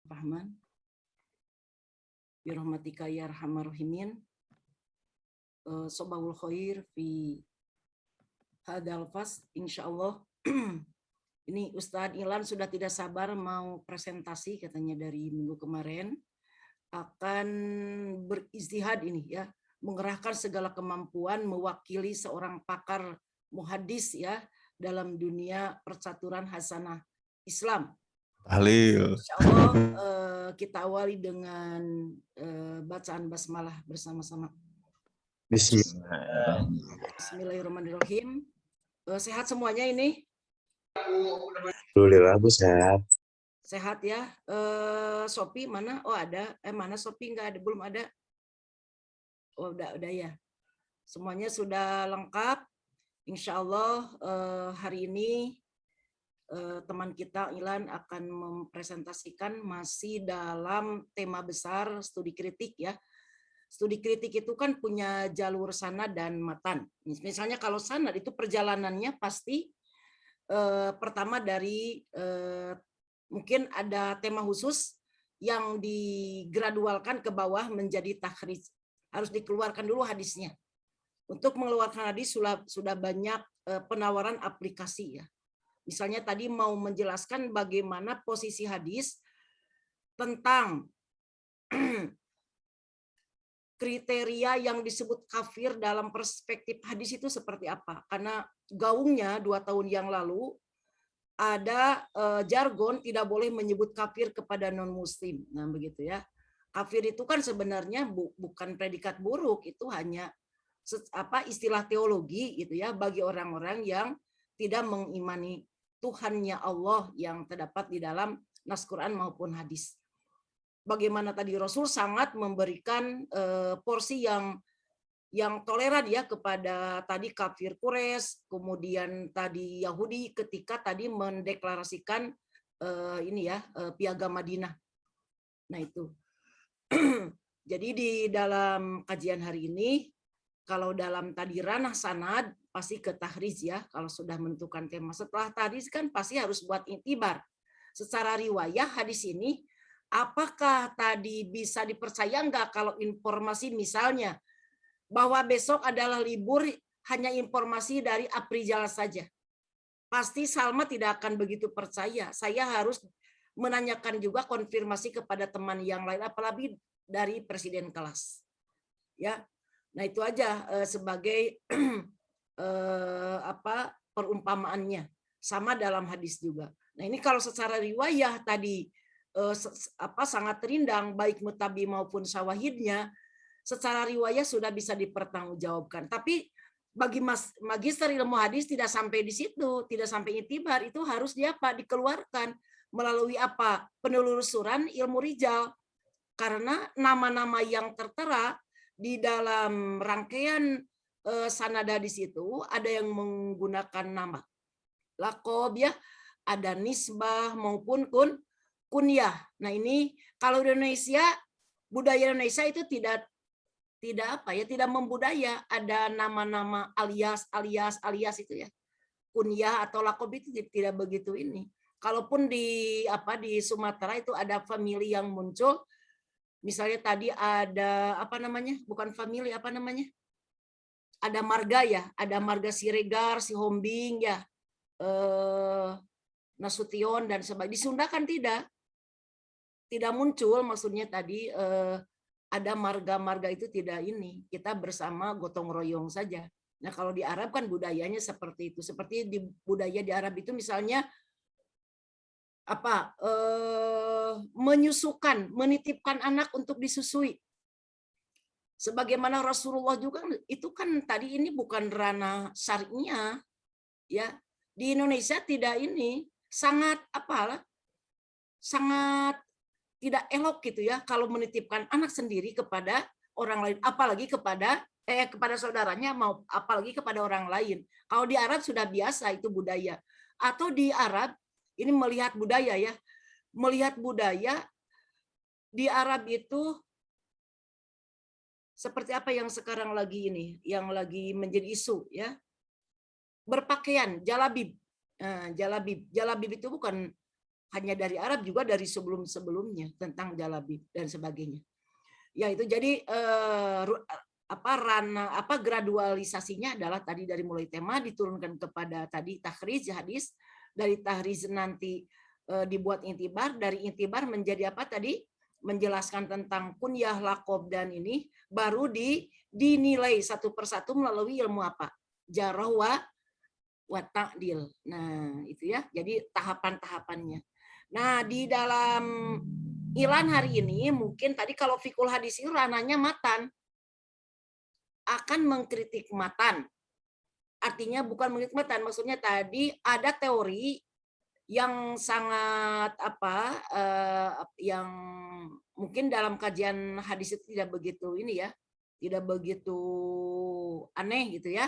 Rahman, birahmatika ya arhamar rahimin. Sobahul khair fi hadal fas, insyaallah. Ini Ustadz Ilan sudah tidak sabar mau presentasi katanya dari minggu kemarin, akan beristihad ini ya, mengerahkan segala kemampuan mewakili seorang pakar muhadis ya dalam dunia percaturan hasanah Islam. Tahlil. Insyaallah kita awali dengan bacaan basmalah bersama-sama. Bismillahirrahmanirrahim. Sehat semuanya ini? Alhamdulillah, Bu, sehat. Sehat ya. Sopi mana? Oh ada. Mana Sopi? Nggak ada, belum ada. Oh udah ya. Semuanya sudah lengkap. Insyaallah hari ini teman kita Ilan akan mempresentasikan masih dalam tema besar studi kritik ya. Studi kritik itu kan punya jalur sanad dan matan. Misalnya kalau sanad itu perjalanannya pasti pertama dari mungkin ada tema khusus yang digradualkan ke bawah menjadi takhrij. Harus dikeluarkan dulu hadisnya. Untuk mengeluarkan hadis sudah banyak penawaran aplikasi ya. Misalnya tadi mau menjelaskan bagaimana posisi hadis tentang kriteria yang disebut kafir dalam perspektif hadis itu seperti apa. Karena gaungnya 2 tahun yang lalu ada jargon tidak boleh menyebut kafir kepada non-muslim. Nah begitu ya. Kafir itu kan sebenarnya bukan predikat buruk, itu hanya istilah teologi gitu ya bagi orang-orang yang tidak mengimani Tuhannya Allah yang terdapat di dalam nas Quran maupun hadis. Bagaimana tadi Rasul sangat memberikan porsi yang toleran ya kepada tadi kafir Quraisy, kemudian tadi Yahudi ketika tadi mendeklarasikan piagam Madinah. Nah itu. Jadi di dalam kajian hari ini kalau dalam tadi ranah sanad pasti ke tahrij ya, kalau sudah menentukan tema. Setelah tahrij kan pasti harus buat intibar. Secara riwayah hadis ini, apakah tadi bisa dipercaya enggak kalau informasi misalnya bahwa besok adalah libur hanya informasi dari Aprijal saja. Pasti Salma tidak akan begitu percaya. Saya harus menanyakan juga konfirmasi kepada teman yang lain, apalagi dari presiden kelas. Ya, nah itu aja sebagai perumpamaannya, sama dalam hadis juga. Nah ini kalau secara riwayah tadi sangat rindang baik mutabi maupun syawahidnya, secara riwayah sudah bisa dipertanggungjawabkan. Tapi bagi magister ilmu hadis tidak sampai di situ, tidak sampai itibar, itu harus dikeluarkan melalui penelusuran ilmu rijal. Karena nama-nama yang tertera di dalam rangkaian sanad hadis itu ada yang menggunakan nama laqab ya, ada nisbah maupun kunyah. Nah ini kalau di Indonesia, budaya Indonesia itu tidak membudaya, ada nama-nama alias itu ya. Kunyah atau laqab itu tidak begitu ini. Kalaupun di Sumatera itu ada famili yang muncul. Misalnya tadi ada bukan famili ada marga ya, ada marga Siregar, Sihombing ya, Nasution dan sebagainya. Di Sunda kan tidak muncul, maksudnya tadi ada marga-marga itu tidak ini. Kita bersama gotong royong saja. Nah kalau di Arab kan budayanya seperti itu. Seperti di budaya di Arab itu misalnya menyusukan, menitipkan anak untuk disusui. Sebagaimana Rasulullah juga itu kan tadi ini bukan ranah syari'nya ya. Di Indonesia tidak ini sangat tidak elok gitu ya kalau menitipkan anak sendiri kepada orang lain, apalagi kepada saudaranya, apalagi kepada orang lain. Kalau di Arab sudah biasa itu budaya. Atau di Arab ini melihat budaya ya. Melihat budaya di Arab itu seperti apa yang sekarang lagi ini, yang lagi menjadi isu ya. Berpakaian jalabib. Jalabib itu bukan hanya dari Arab, juga dari sebelum-sebelumnya tentang jalabib dan sebagainya. Ya itu jadi gradualisasinya adalah tadi dari mulai tema diturunkan kepada tadi tahrij hadis, dari tahrij nanti dibuat intibar, dari intibar menjadi apa tadi, menjelaskan tentang kunyah, lakob, dan ini baru dinilai satu persatu melalui ilmu apa, jarah wa ta'dil. Nah itu ya, jadi tahapan-tahapannya. Nah di dalam Ilan hari ini mungkin tadi kalau fikul hadis itu ranahnya matan, akan mengkritik matan. Artinya bukan mengkritik matan, maksudnya tadi ada teori yang sangat yang mungkin dalam kajian hadis itu tidak begitu ini ya, tidak begitu aneh gitu ya,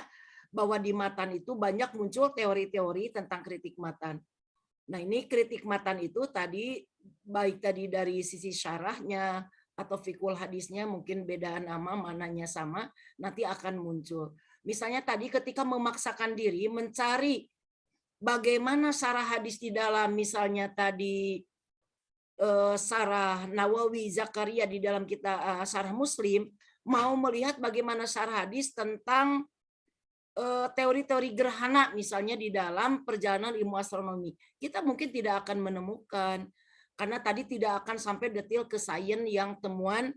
bahwa di matan itu banyak muncul teori-teori tentang kritik matan. Nah ini kritik matan itu tadi baik tadi dari sisi syarahnya atau fikul hadisnya mungkin beda nama, mananya sama, nanti akan muncul. Misalnya tadi ketika memaksakan diri mencari bagaimana syarah hadis di dalam misalnya tadi syarah Nawawi Zakaria di dalam kita syarah Muslim, mau melihat bagaimana syarah hadis tentang teori-teori gerhana misalnya di dalam perjalanan ilmu astronomi, kita mungkin tidak akan menemukan karena tadi tidak akan sampai detail ke sains yang temuan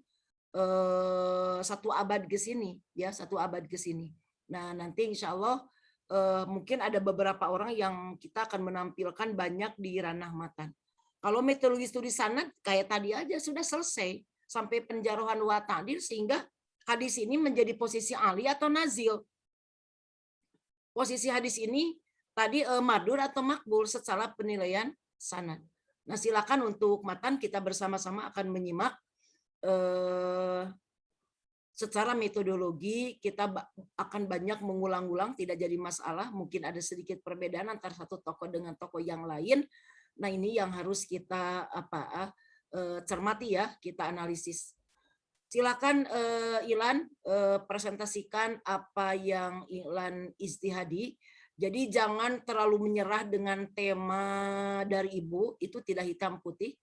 1 abad ke sini ya, 1 abad ke sini. Nah nanti insya Allah mungkin ada beberapa orang yang kita akan menampilkan banyak di ranah matan. Kalau metodologi studi sanad kayak tadi aja sudah selesai sampai penjaruhan wa ta'dil, sehingga hadis ini menjadi posisi ali atau nazil. Posisi hadis ini tadi madur atau makbul secara penilaian sanad. Nah silakan untuk matan kita bersama-sama akan menyimak secara metodologi, kita akan banyak mengulang-ulang, tidak jadi masalah, mungkin ada sedikit perbedaan antara satu tokoh dengan tokoh yang lain. Nah ini yang harus kita cermati ya, kita analisis. Silakan Ilan presentasikan apa yang Ilan ijtihadi. Jadi jangan terlalu menyerah dengan tema dari Ibu, itu tidak hitam putih.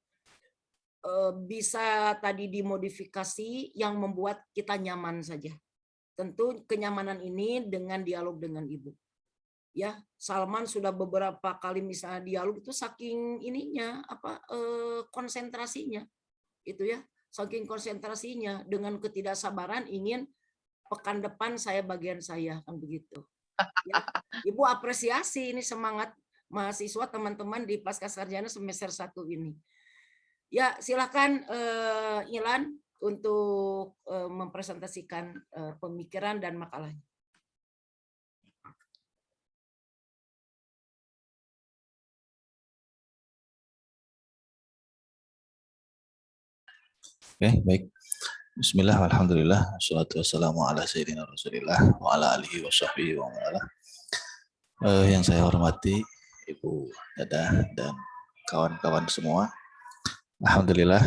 Bisa tadi dimodifikasi yang membuat kita nyaman saja. Tentu kenyamanan ini dengan dialog dengan Ibu. Ya, Salman sudah beberapa kali misalnya dialog itu saking ininya konsentrasinya. Itu ya. Saking konsentrasinya dengan ketidaksabaran ingin pekan depan saya bagian saya kan begitu. Ya. Ibu apresiasi ini semangat mahasiswa teman-teman di Pascasarjana semester 1 ini. Ya, silakan Ilan untuk mempresentasikan pemikiran dan makalahnya. Oke, baik. Bismillah, alhamdulillah, wassalatu wassalamu ala sayyidina Rasulillah wa ala alihi wa sahbihi wa ma'ala. Yang saya hormati Ibu Dada dan kawan-kawan semua. Alhamdulillah,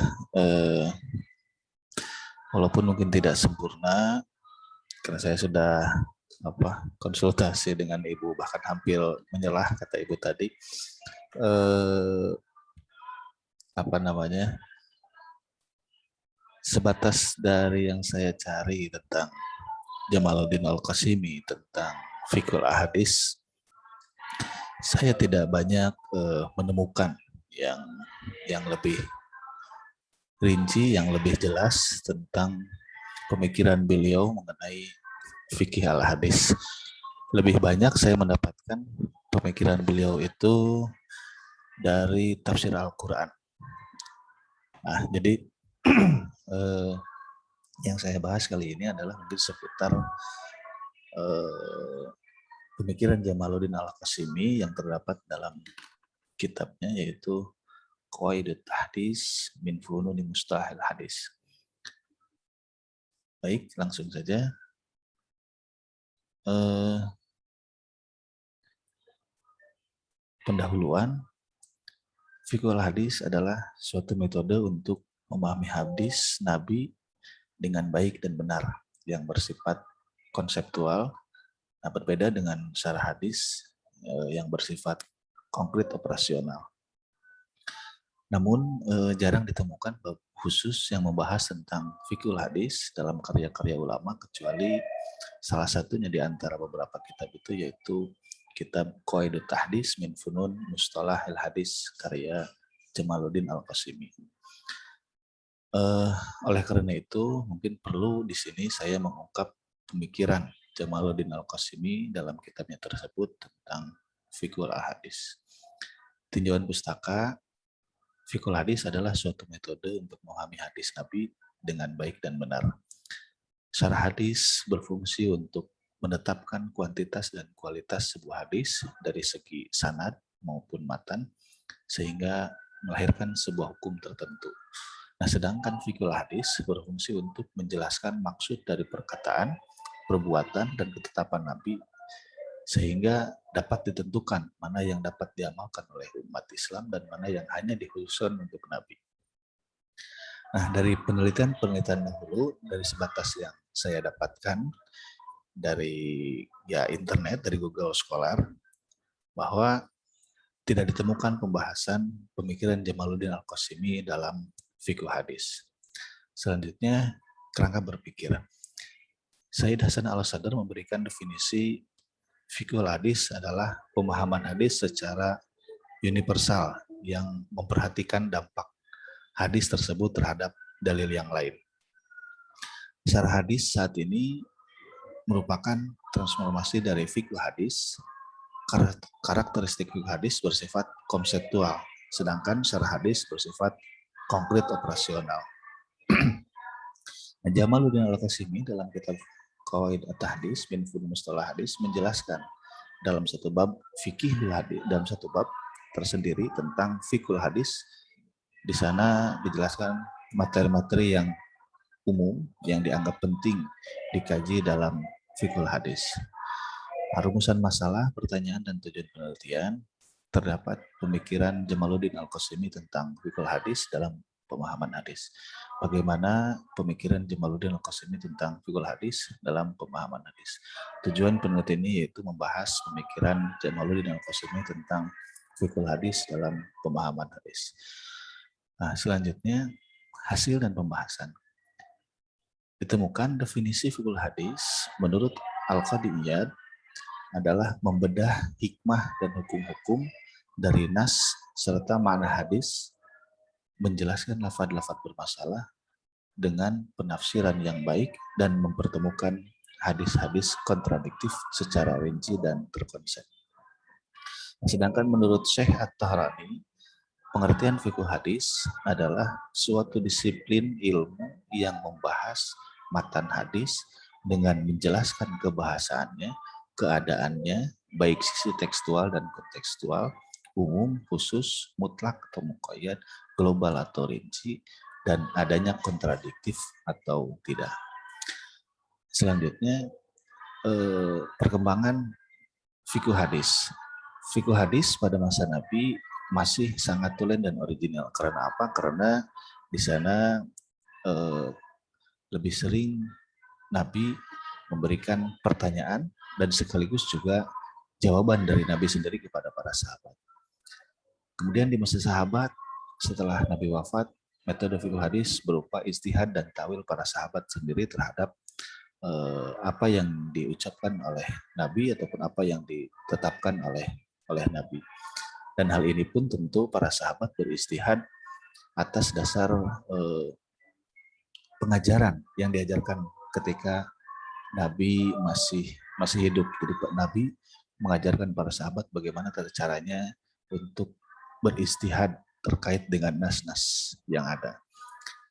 walaupun mungkin tidak sempurna, karena saya sudah konsultasi dengan Ibu, bahkan hampir menyelah kata Ibu tadi, sebatas dari yang saya cari tentang Jamaluddin Al-Qasimi, tentang fikul ahadis, saya tidak banyak menemukan yang lebih rinci, yang lebih jelas tentang pemikiran beliau mengenai fikih al-hadis. Lebih banyak saya mendapatkan pemikiran beliau itu dari tafsir Al-Quran. Nah, jadi yang saya bahas kali ini adalah mungkin seputar pemikiran Jamaluddin Al-Qasimi yang terdapat dalam kitabnya, yaitu Qawaidut Hadis min Fununi Mustalahil Hadis. Baik, langsung saja. Pendahuluan, fikul hadis adalah suatu metode untuk memahami hadis Nabi dengan baik dan benar yang bersifat konseptual. Nah, berbeda dengan syarah hadis yang bersifat konkret operasional. Namun jarang ditemukan bab khusus yang membahas tentang fikih hadis dalam karya-karya ulama, kecuali salah satunya di antara beberapa kitab itu yaitu kitab Qawaidut Tahdits min Funun Mustalah al Hadis karya Jamaluddin Al-Qasimi. Oleh karena itu, mungkin perlu di sini saya mengungkap pemikiran Jamaluddin Al-Qasimi dalam kitabnya tersebut tentang fikih hadis. Tinjauan pustaka, fikih hadis adalah suatu metode untuk memahami hadis Nabi dengan baik dan benar. Syarah hadis berfungsi untuk menetapkan kuantitas dan kualitas sebuah hadis dari segi sanad maupun matan, sehingga melahirkan sebuah hukum tertentu. Nah, sedangkan fikih hadis berfungsi untuk menjelaskan maksud dari perkataan, perbuatan, dan ketetapan Nabi, sehingga dapat ditentukan mana yang dapat diamalkan oleh umat Islam dan mana yang hanya dikhususkan untuk Nabi. Nah, dari penelitian-penelitian dahulu, dari sebatas yang saya dapatkan dari internet, dari Google Scholar, bahwa tidak ditemukan pembahasan pemikiran Jamaluddin Al-Qasimi dalam fikih hadis. Selanjutnya, kerangka berpikir. Sayyid Hasan Al-Sadr memberikan definisi fikih hadis adalah pemahaman hadis secara universal yang memperhatikan dampak hadis tersebut terhadap dalil yang lain. Syarah hadis saat ini merupakan transformasi dari fikih hadis. Karakteristik fikih hadis bersifat konseptual, sedangkan syarah hadis bersifat konkret operasional. Jamaluddin Al-Qasimi dalam kitab Qawaid At-Tahdits min Funun Mustalah Hadis menjelaskan dalam satu bab fikih hadis, dalam satu bab tersendiri tentang fikih hadis. Di sana dijelaskan materi-materi yang umum yang dianggap penting dikaji dalam fikih hadis. Rumusan masalah, pertanyaan, dan tujuan penelitian. Terdapat pemikiran Jamaluddin Al-Qasimi tentang fikih hadis dalam pemahaman hadis. Bagaimana pemikiran Jamaluddin Al-Qasimi tentang fikih hadis dalam pemahaman hadis. Tujuan penelitian ini yaitu membahas pemikiran Jamaluddin Al-Qasimi tentang fikih hadis dalam pemahaman hadis. Nah, selanjutnya hasil dan pembahasan. Ditemukan definisi fikih hadis menurut Al-Qadi Iyad adalah membedah hikmah dan hukum-hukum dari nas serta makna hadis, menjelaskan lafaz-lafaz bermasalah dengan penafsiran yang baik dan mempertemukan hadis-hadis kontradiktif secara rinci dan terkonsep. Sedangkan menurut Syekh At-Tahrani, pengertian fikih hadis adalah suatu disiplin ilmu yang membahas matan hadis dengan menjelaskan kebahasaannya, keadaannya, baik sisi tekstual dan kontekstual, umum, khusus, mutlak atau muqayyad, global atau rinci, dan adanya kontradiktif atau tidak. Selanjutnya, perkembangan fikih hadis. Fikih hadis pada masa Nabi masih sangat tulen dan original. Karena apa? Karena di sana lebih sering Nabi memberikan pertanyaan dan sekaligus juga jawaban dari Nabi sendiri kepada para sahabat. Kemudian di masa sahabat, setelah Nabi wafat, metode fikih hadis berupa ijtihad dan tawil para sahabat sendiri terhadap apa yang diucapkan oleh Nabi ataupun apa yang ditetapkan oleh Nabi. Dan hal ini pun tentu para sahabat beristihad atas dasar pengajaran yang diajarkan ketika Nabi masih hidup. Jadi Nabi mengajarkan para sahabat bagaimana caranya untuk beristihad terkait dengan nas-nas yang ada.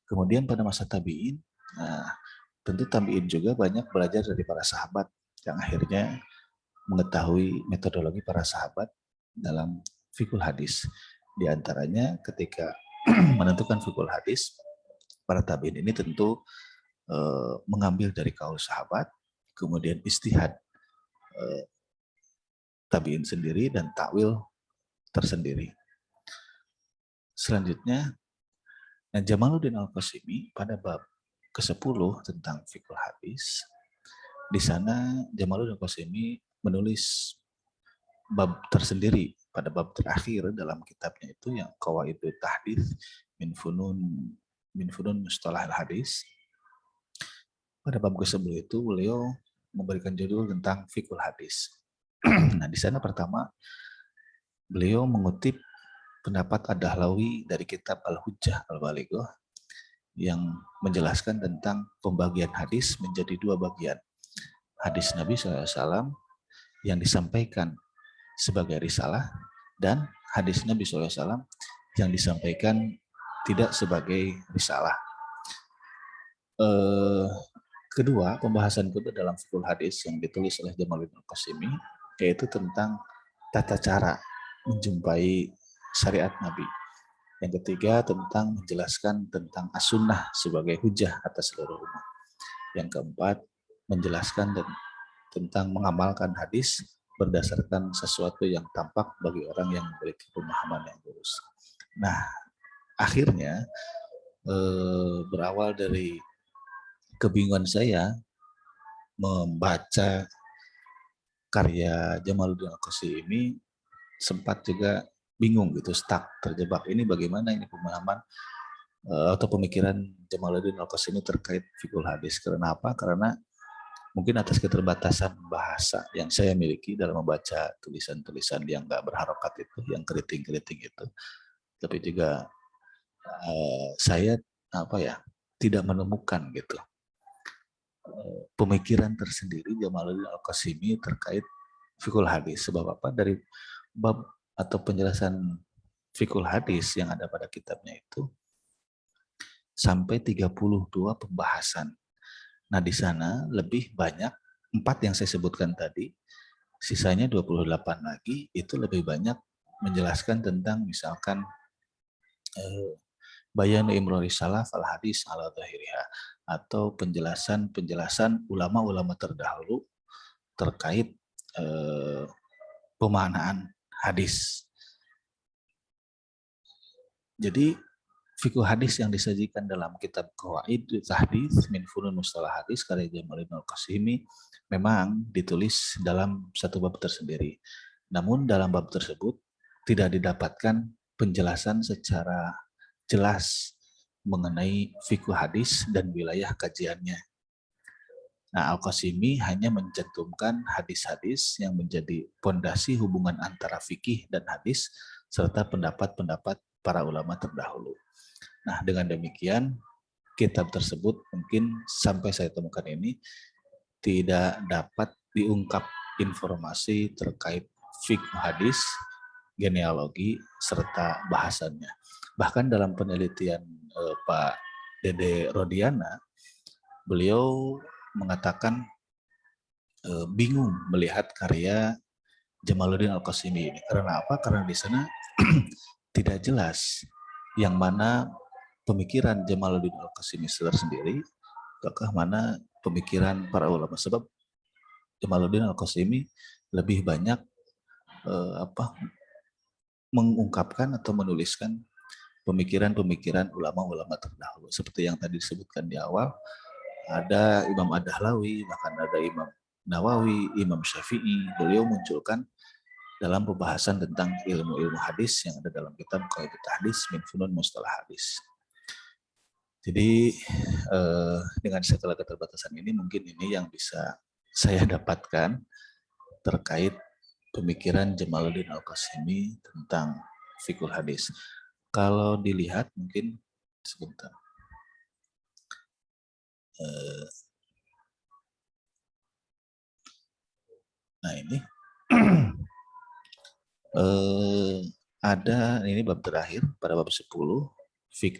Kemudian pada masa tabi'in, tentu tabi'in juga banyak belajar dari para sahabat yang akhirnya mengetahui metodologi para sahabat dalam fikih hadis. Di antaranya ketika menentukan fikih hadis, para tabi'in ini tentu mengambil dari kaul sahabat, kemudian istihad tabi'in sendiri dan takwil tersendiri. Selanjutnya, Jamaluddin Al-Qasimi pada bab ke-10 tentang fikih hadis, di sana Jamaluddin Al-Qasimi menulis bab tersendiri pada bab terakhir dalam kitabnya itu yang Qawaidut Tahdits min funun mustalah hadis. Pada bab ke-10 itu beliau memberikan judul tentang fikul hadis. Nah, di sana pertama beliau mengutip pendapat Ad-Dahlawi dari kitab Al-Hujjah Al-Balighah yang menjelaskan tentang pembagian hadis menjadi dua bagian. Hadis Nabi SAW yang disampaikan sebagai risalah dan hadis Nabi SAW yang disampaikan tidak sebagai risalah. Kedua, pembahasan kedua dalam fikul hadis yang ditulis oleh Jamaluddin Al-Qasimi yaitu tentang tata cara menjumpai syariat Nabi. Yang ketiga, tentang menjelaskan tentang as-sunnah sebagai hujah atas seluruh umat. Yang keempat, menjelaskan tentang mengamalkan hadis berdasarkan sesuatu yang tampak bagi orang yang memiliki pemahaman yang lurus. Nah, akhirnya berawal dari kebingungan saya membaca karya Jamaluddin Al-Qasimi, sempat juga bingung gitu, stuck, terjebak. Ini bagaimana ini pemahaman atau pemikiran Jamaluddin Al-Qasimi terkait fikul hadis. Karena apa? Karena mungkin atas keterbatasan bahasa yang saya miliki dalam membaca tulisan-tulisan yang nggak berharokat itu, yang keriting-keriting itu. Tapi juga saya tidak menemukan gitu pemikiran tersendiri Jamaluddin Al-Qasimi terkait fikul hadis. Sebab apa? Dari bab atau penjelasan fikul hadis yang ada pada kitabnya itu sampai 32 pembahasan. Nah, di sana lebih banyak 4 yang saya sebutkan tadi, sisanya 28 lagi itu lebih banyak menjelaskan tentang misalkan bayan imrori salaf al hadis ala zahiriha, atau penjelasan ulama-ulama terdahulu terkait pemaknaan hadis. Jadi fikih hadis yang disajikan dalam kitab Qawaidut Tahdits min funun mustalah hadis karya Jamaluddin Al-Qasimi memang ditulis dalam satu bab tersendiri. Namun dalam bab tersebut tidak didapatkan penjelasan secara jelas mengenai fikih hadis dan wilayah kajiannya. Nah, Al-Qasimi hanya mencantumkan hadis-hadis yang menjadi pondasi hubungan antara fikih dan hadis serta pendapat-pendapat para ulama terdahulu. Nah, dengan demikian kitab tersebut mungkin sampai saya temukan ini tidak dapat diungkap informasi terkait fikih hadis, genealogi serta bahasannya. Bahkan dalam penelitian Pak Dede Rodiana, beliau mengatakan bingung melihat karya Jamaluddin Al-Qasimi ini. Karena apa? Karena di sana tidak jelas yang mana pemikiran Jamaluddin Al-Qasimi sendiri, ataukah mana pemikiran para ulama. Sebab Jamaluddin Al-Qasimi lebih banyak mengungkapkan atau menuliskan pemikiran-pemikiran ulama-ulama terdahulu. Seperti yang tadi disebutkan di awal, ada Imam Ad-Dahlawi, bahkan ada Imam Nawawi, Imam Syafi'i. Beliau munculkan dalam pembahasan tentang ilmu-ilmu hadis yang ada dalam kitab Qawaidut Tahdits min funun mustalah hadis. Jadi dengan segala keterbatasan ini mungkin ini yang bisa saya dapatkan terkait pemikiran Jamaluddin Al-Qasimi tentang fikul hadis. Kalau dilihat mungkin sebentar. Nah ini ada ini bab terakhir pada bab 10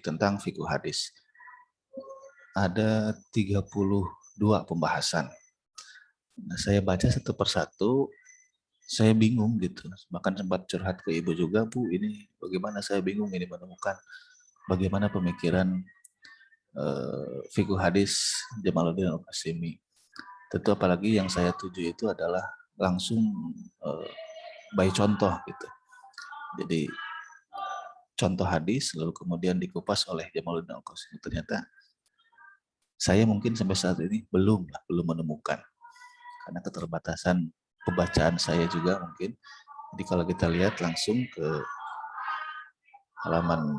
tentang fikul hadis. Ada 32 pembahasan. Nah, saya baca satu persatu, saya bingung gitu. Bahkan sempat curhat ke ibu juga, Bu, ini bagaimana saya bingung ini menemukan bagaimana pemikiran fikih hadis Jamaluddin Al-Qasimi. Tentu apalagi yang saya tuju itu adalah langsung by contoh gitu. Jadi contoh hadis lalu kemudian dikupas oleh Jamaluddin Al-Qasimi. Ternyata saya mungkin sampai saat ini belum menemukan karena keterbatasan pembacaan saya juga mungkin. Jadi kalau kita lihat langsung ke halaman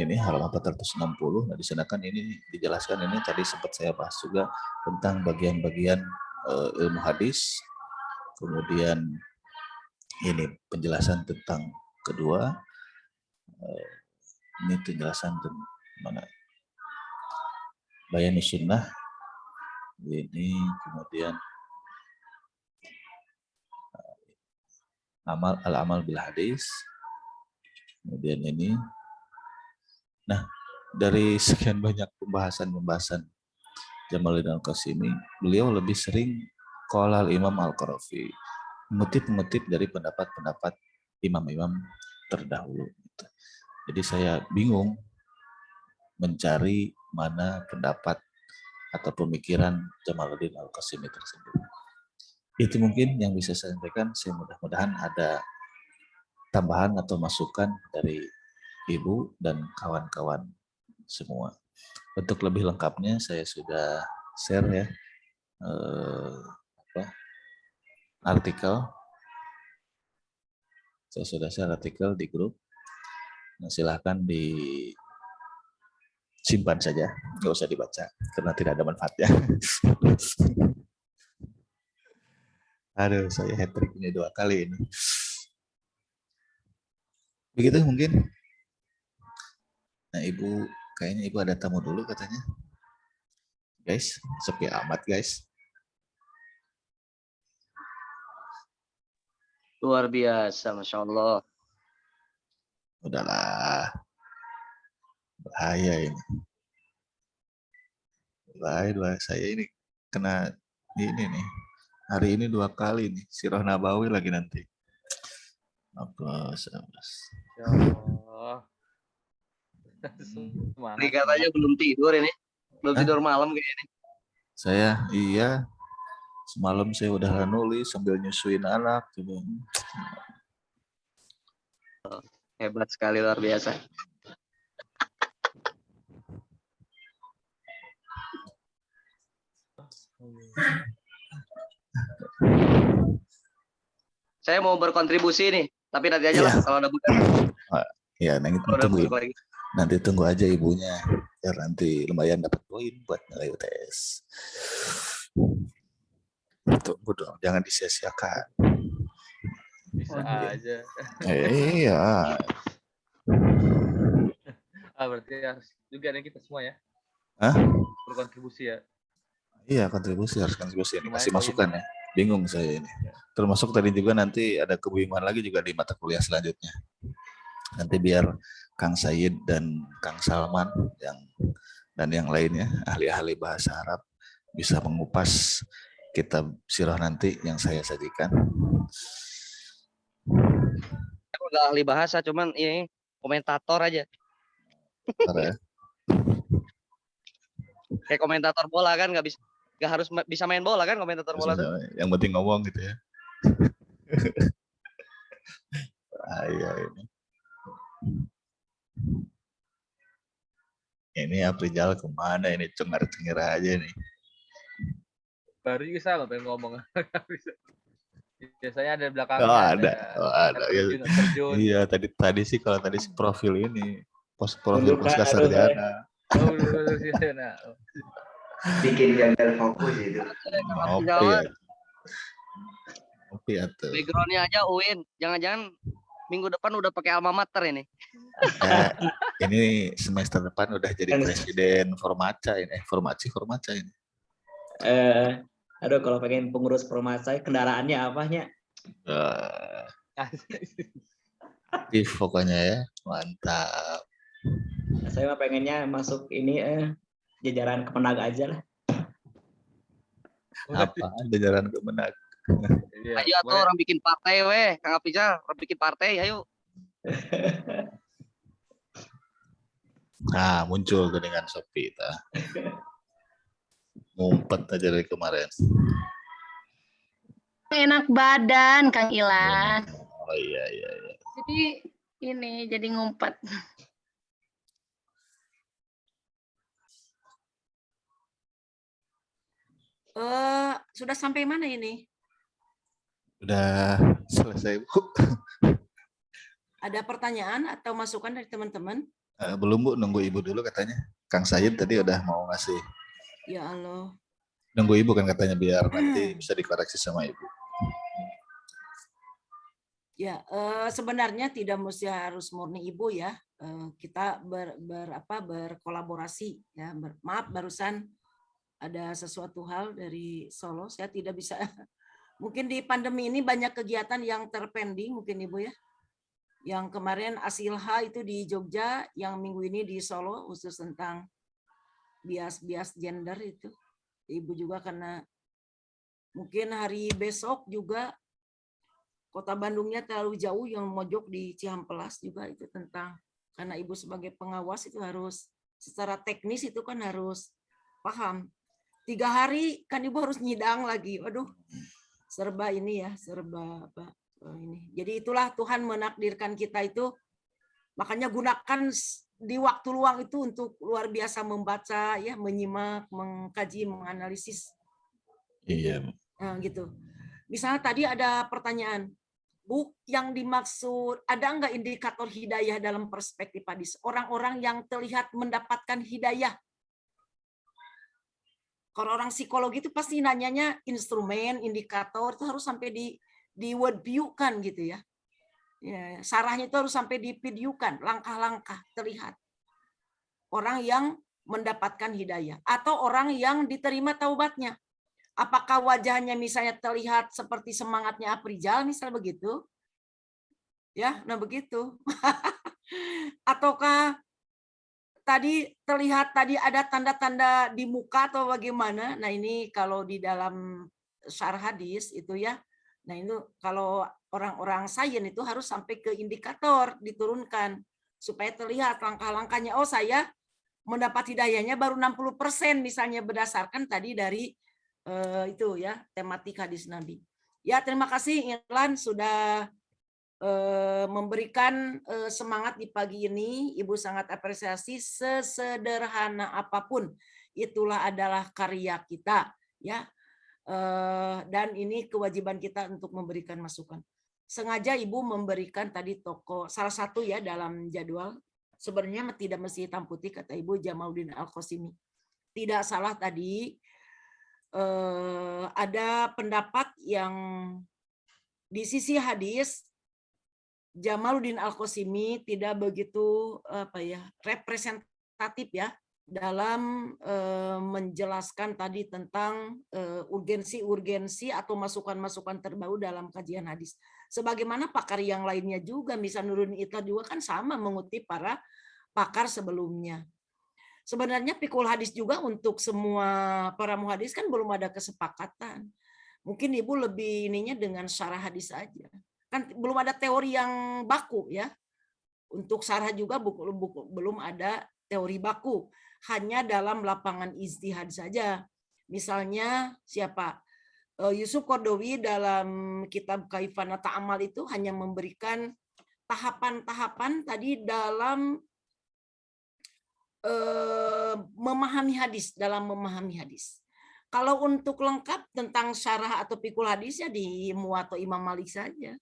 ini, halaman 460. Nah, di sana kan ini dijelaskan, ini tadi sempat saya bahas juga tentang bagian-bagian ilmu hadis. Kemudian ini penjelasan tentang kedua, ini penjelasan tentang mana bayan sunnah ini, kemudian al-amal bil hadis, kemudian ini. Nah, dari sekian banyak pembahasan Jamaluddin Al-Qasimi, beliau lebih sering qala Imam Al-Qarafi, mengutip dari pendapat-pendapat imam-imam terdahulu. Jadi saya bingung mencari mana pendapat atau pemikiran Jamaluddin Al-Qasimi tersebut. Itu mungkin yang bisa saya sampaikan. Saya mudah-mudahan ada tambahan atau masukan dari Ibu dan kawan-kawan semua. Untuk lebih lengkapnya saya sudah share ya artikel. Saya sudah share artikel di grup. Nah, silahkan disimpan saja, nggak usah dibaca karena tidak ada manfaatnya. Aduh, saya hat-trick ini 2 kali ini. Begitu mungkin. Nah, Ibu, kayaknya Ibu ada tamu dulu katanya. Guys, sepi amat guys. Luar biasa, Masya Allah. Udahlah. Bahaya ini. Bahaya, saya ini kena ini nih. Hari ini 2 kali nih. Sirah Nabawi lagi nanti. Apa, Ya Allah. Ini katanya belum tidur ini. Belum tidur malam kayaknya. Saya, iya. Semalam saya udah nulis sambil nyusuin anak. Hebat sekali, luar biasa. Saya mau berkontribusi nih, tapi nanti aja lah kalau ada bukan. Ya, nanti tunggu aja ibunya, ya nanti lumayan dapat poin buat nilai UTS. Tunggu dong, jangan disia-siakan. Bisa aja. Iya. Berarti harus juga nih kita semua ya. Hah? Berkontribusi ya. Iya, harus kontribusi. Ini kasih Lumayan masukan ya. Bingung saya ini. Termasuk tadi juga nanti ada kebingungan lagi juga di mata kuliah selanjutnya. Nanti biar Kang Said dan Kang Salman dan yang lainnya ahli-ahli bahasa Arab bisa mengupas kitab sirah nanti yang saya sajikan. Aku nggak ahli bahasa, cuman ini komentator aja. Kayak komentator bola kan, nggak harus bisa main bola kan komentator bola tuh. Yang penting ngomong gitu ya. Iya ini. Ini Aprijal kemana ini, cengar-cengir aja nih. Baru juga sama pengen ngomong. Biasanya ada di belakangnya. Oh, ada. Terjun. Iya, tadi sih kalau tadi si profil ini, profil pasca sarjana. Bikin gagal fokus itu. Ngopi atuh. Backgroundnya aja UIN. Jangan-jangan minggu depan udah pakai alma mater ini. Ya, ini semester depan udah jadi presiden Formaca ini. Formaca ini. Aduh, kalau pengen pengurus Formaca, kendaraannya apanya? Aktif pokoknya ya, mantap. Saya mah pengennya masuk ini jajaran Kemenag aja lah. Apa jajaran Kemenag? Ayo tuh orang bikin partai weh, Kang Aprijal, orang bikin partai, ayo. Nah, muncul dengan Shopee ta. Ngumpet aja dari kemarin. Enak badan, Kang Ilan. Oh iya. Jadi ini jadi ngumpet. Sudah sampai mana ini? Udah selesai, Bu. Ada pertanyaan atau masukan dari teman-teman? Belum, Bu, nunggu Ibu dulu katanya. Kang Sayid tadi udah mau ngasih. Ya Allah. Nunggu Ibu kan katanya biar nanti bisa dikoreksi sama Ibu. Ya, sebenarnya tidak mesti harus murni Ibu ya. Kita berkolaborasi ya. Maaf barusan ada sesuatu hal dari Solo, saya tidak bisa. Mungkin di pandemi ini banyak kegiatan yang terpending mungkin Ibu ya. Yang kemarin Asilha itu di Jogja, yang minggu ini di Solo khusus tentang bias gender itu. Ibu juga karena mungkin hari besok juga Kota Bandungnya terlalu jauh, yang mojok di Cihampelas juga itu tentang, karena Ibu sebagai pengawas itu harus secara teknis itu kan harus paham. 3 hari kan Ibu harus nyidang lagi. Waduh, serba ini ya, serba apa ini. Jadi itulah Tuhan menakdirkan kita itu, makanya gunakan di waktu luang itu untuk luar biasa membaca ya, menyimak, mengkaji, menganalisis. Iya, Bu. Nah, gitu. Misalnya tadi ada pertanyaan, Bu, yang dimaksud ada nggak indikator hidayah dalam perspektif hadis? Orang-orang yang terlihat mendapatkan hidayah. Kalau orang psikologi itu pasti nanyanya instrumen, indikator itu harus sampai di word view kan gitu ya. Ya, sarahnya itu harus sampai divideokan, langkah-langkah terlihat. Orang yang mendapatkan hidayah atau orang yang diterima taubatnya. Apakah wajahnya misalnya terlihat seperti semangatnya Aprijal misal begitu? Ya, nah begitu. Ataukah tadi terlihat tadi ada tanda-tanda di muka atau bagaimana? Nah, ini kalau di dalam syarah hadis itu ya. Nah, itu kalau orang-orang sains itu harus sampai ke indikator diturunkan supaya terlihat langkah-langkahnya. Oh, saya mendapat hidayahnya baru 60% misalnya berdasarkan tadi dari itu ya, tematik hadis Nabi. Ya, terima kasih Irlan sudah memberikan semangat di pagi ini. Ibu sangat apresiasi, sesederhana apapun itulah adalah karya kita ya. Dan ini kewajiban kita untuk memberikan masukan. Sengaja Ibu memberikan tadi toko salah satu ya dalam jadwal. Sebenarnya tidak mesti hitam putih kata Ibu Jamaluddin Al-Qasimi. Tidak salah tadi ada pendapat yang di sisi hadis Jamaluddin Al-Qasimi tidak begitu representatif ya dalam menjelaskan tadi tentang urgensi atau masukan-masukan terbaru dalam kajian hadis. Sebagaimana pakar yang lainnya juga, misalnya Nuruddin Ittihad juga kan sama mengutip para pakar sebelumnya. Sebenarnya pikul hadis juga untuk semua para muhadis kan belum ada kesepakatan. Mungkin Ibu lebih ininya dengan syarah hadis saja. Kan belum ada teori yang baku ya. Untuk syarah juga belum ada teori baku. Hanya dalam lapangan ijtihad saja. Misalnya siapa? Yusuf Qardawi dalam kitab Kaifana Ta'amal itu hanya memberikan tahapan-tahapan tadi dalam memahami hadis, dalam memahami hadis. Kalau untuk lengkap tentang syarah atau pikul hadis ya di Muwatta Imam Malik saja.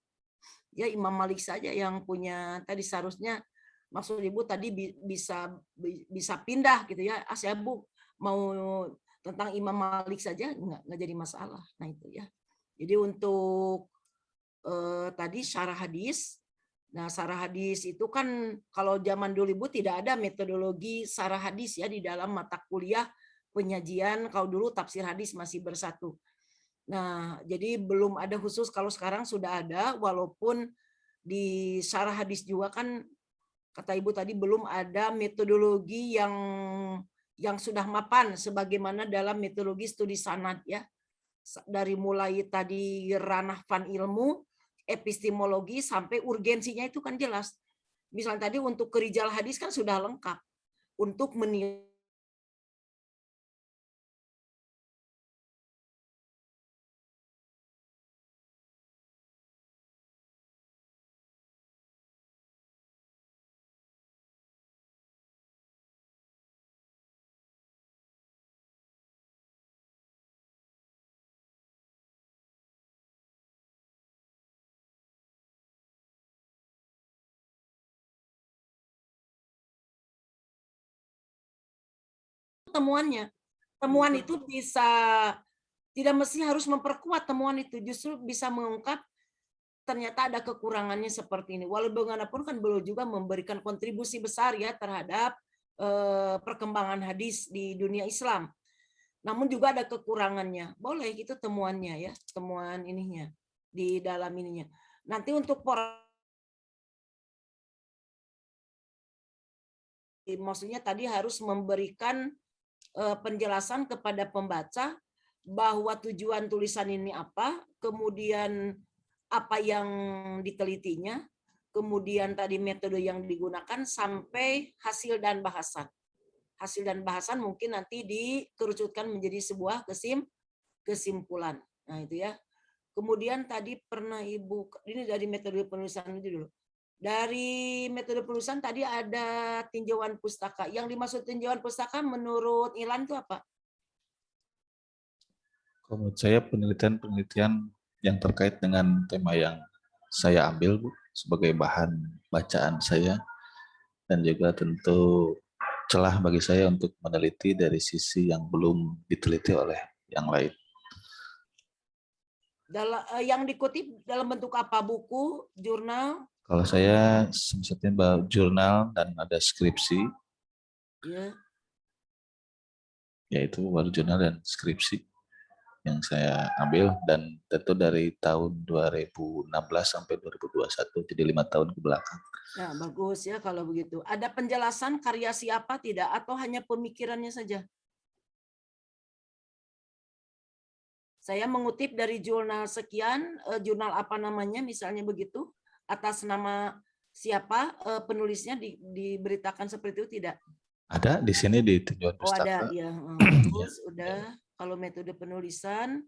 Ya Imam Malik saja yang punya tadi, seharusnya maksud Ibu tadi bisa pindah gitu ya. Saya Bu mau tentang Imam Malik saja nggak jadi masalah. Nah itu ya. Jadi untuk tadi syarah hadis. Nah, syarah hadis itu kan kalau zaman dulu Ibu tidak ada metodologi syarah hadis ya di dalam mata kuliah penyajian. Kalau dulu tafsir hadis masih bersatu. Nah, jadi belum ada khusus, kalau sekarang sudah ada, walaupun di syarah hadis juga kan kata Ibu tadi belum ada metodologi yang sudah mapan sebagaimana dalam metodologi studi sanad ya. Dari mulai tadi ranah fan ilmu, epistemologi sampai urgensinya itu kan jelas. Misalnya tadi untuk kerijal hadis kan sudah lengkap. Untuk menilai temuannya. Temuan itu bisa tidak mesti harus memperkuat temuan itu, justru bisa mengungkap ternyata ada kekurangannya seperti ini. Walau bagaimanapun kan beliau juga memberikan kontribusi besar ya terhadap perkembangan hadis di dunia Islam. Namun juga ada kekurangannya. Boleh itu temuannya ya, temuan ininya di dalam ininya. Nanti untuk maksudnya tadi harus memberikan penjelasan kepada pembaca bahwa tujuan tulisan ini apa, kemudian apa yang ditelitinya, kemudian tadi metode yang digunakan sampai hasil dan bahasan. Hasil dan bahasan mungkin nanti dikerucutkan menjadi sebuah kesimpulan. Nah itu ya. Kemudian tadi pernah Ibu, ini dari metode penulisan itu dulu. Dari metode penulisan tadi ada tinjauan pustaka. Yang dimaksud tinjauan pustaka menurut Ilan itu apa? Kalau menurut saya penelitian-penelitian yang terkait dengan tema yang saya ambil, Bu, sebagai bahan bacaan saya, dan juga tentu celah bagi saya untuk meneliti dari sisi yang belum diteliti oleh yang lain. Yang dikutip dalam bentuk apa? Buku, jurnal? Kalau saya misalnya jurnal dan ada skripsi, Ya. yaitu baru jurnal dan skripsi yang saya ambil, dan tentu dari tahun 2016 sampai 2021, jadi 5 tahun ke belakang. Nah, bagus ya kalau begitu. Ada penjelasan karya siapa tidak atau hanya pemikirannya saja? Saya mengutip dari jurnal sekian, jurnal apa namanya misalnya begitu, atas nama siapa penulisnya diberitakan seperti itu tidak? Ada di sini di tinjauan Oh ada pustaka. ya. Bagus, udah. Kalau metode penulisan,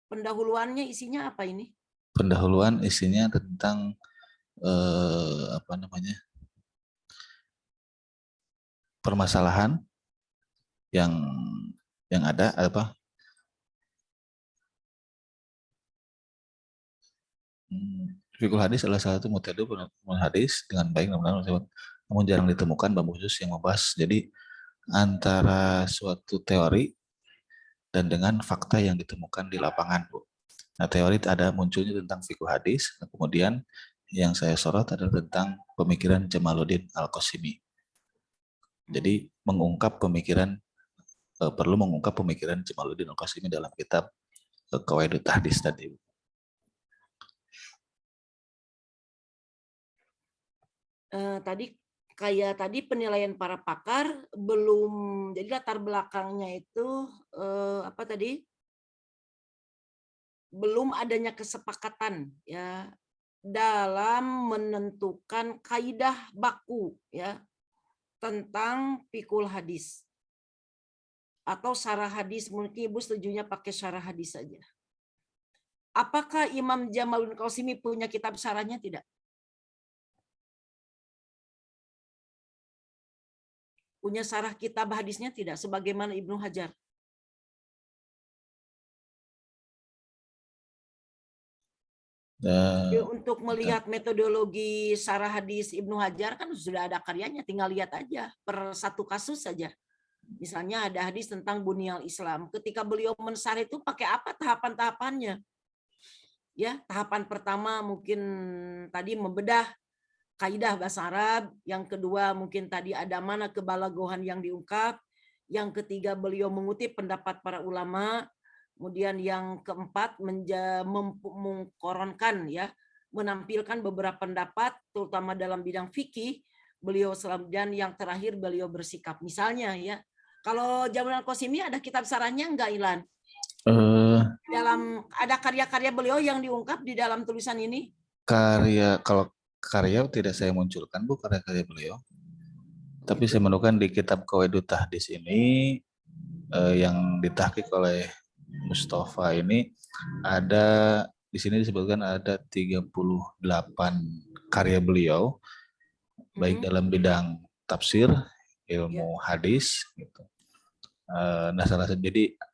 pendahuluannya isinya apa ini? Pendahuluan isinya tentang permasalahan yang ada apa? Fikul hadis adalah salah satu metode penelitian hadis dengan baik, namun jarang ditemukan bab khusus yang membahas. Jadi antara suatu teori dan dengan fakta yang ditemukan di lapangan, Bu. Nah, teori ada munculnya tentang fikul hadis, kemudian yang saya sorot adalah tentang pemikiran Jamaluddin Al-Qasimi. Jadi perlu mengungkap pemikiran Jamaluddin Al-Qasimi dalam kitab Qawaidut Hadis tadi. Tadi penilaian para pakar belum, jadi latar belakangnya itu apa tadi? Belum adanya kesepakatan ya dalam menentukan kaidah baku ya tentang fikul hadis atau syarah hadis. Mungkin Ibu setujunya pakai syarah hadis saja. Apakah Imam Jamaluddin Al-Qasimi punya kitab syarahnya? Tidak. Punya syarah kitab hadisnya tidak, sebagaimana Ibnu Hajar? Untuk melihat metodologi syarah hadis Ibnu Hajar kan sudah ada karyanya, tinggal lihat aja per satu kasus saja. Misalnya ada hadis tentang Bunyal Islam. Ketika beliau mensyarah itu pakai apa tahapan-tahapannya? Ya, tahapan pertama mungkin tadi membedah kaidah bahasa Arab, yang kedua mungkin tadi ada mana kebalagohan yang diungkap, yang ketiga beliau mengutip pendapat para ulama, kemudian yang keempat mengkoronkan ya, menampilkan beberapa pendapat terutama dalam bidang fikih beliau, dan yang terakhir beliau bersikap. Misalnya ya, kalau Jamaluddin Al-Qasimi ada kitab syarahnya enggak, Ilan? Dalam ada karya-karya beliau yang diungkap di dalam tulisan ini? Kalau karya tidak saya munculkan, Bu, karya-karya beliau. Tapi saya menemukan di kitab Qawaidut Hadis ini yang ditahqiq oleh Mustafa ini, ada di sini disebutkan ada 38 karya beliau, baik dalam bidang tafsir, ilmu hadis gitu. Nah,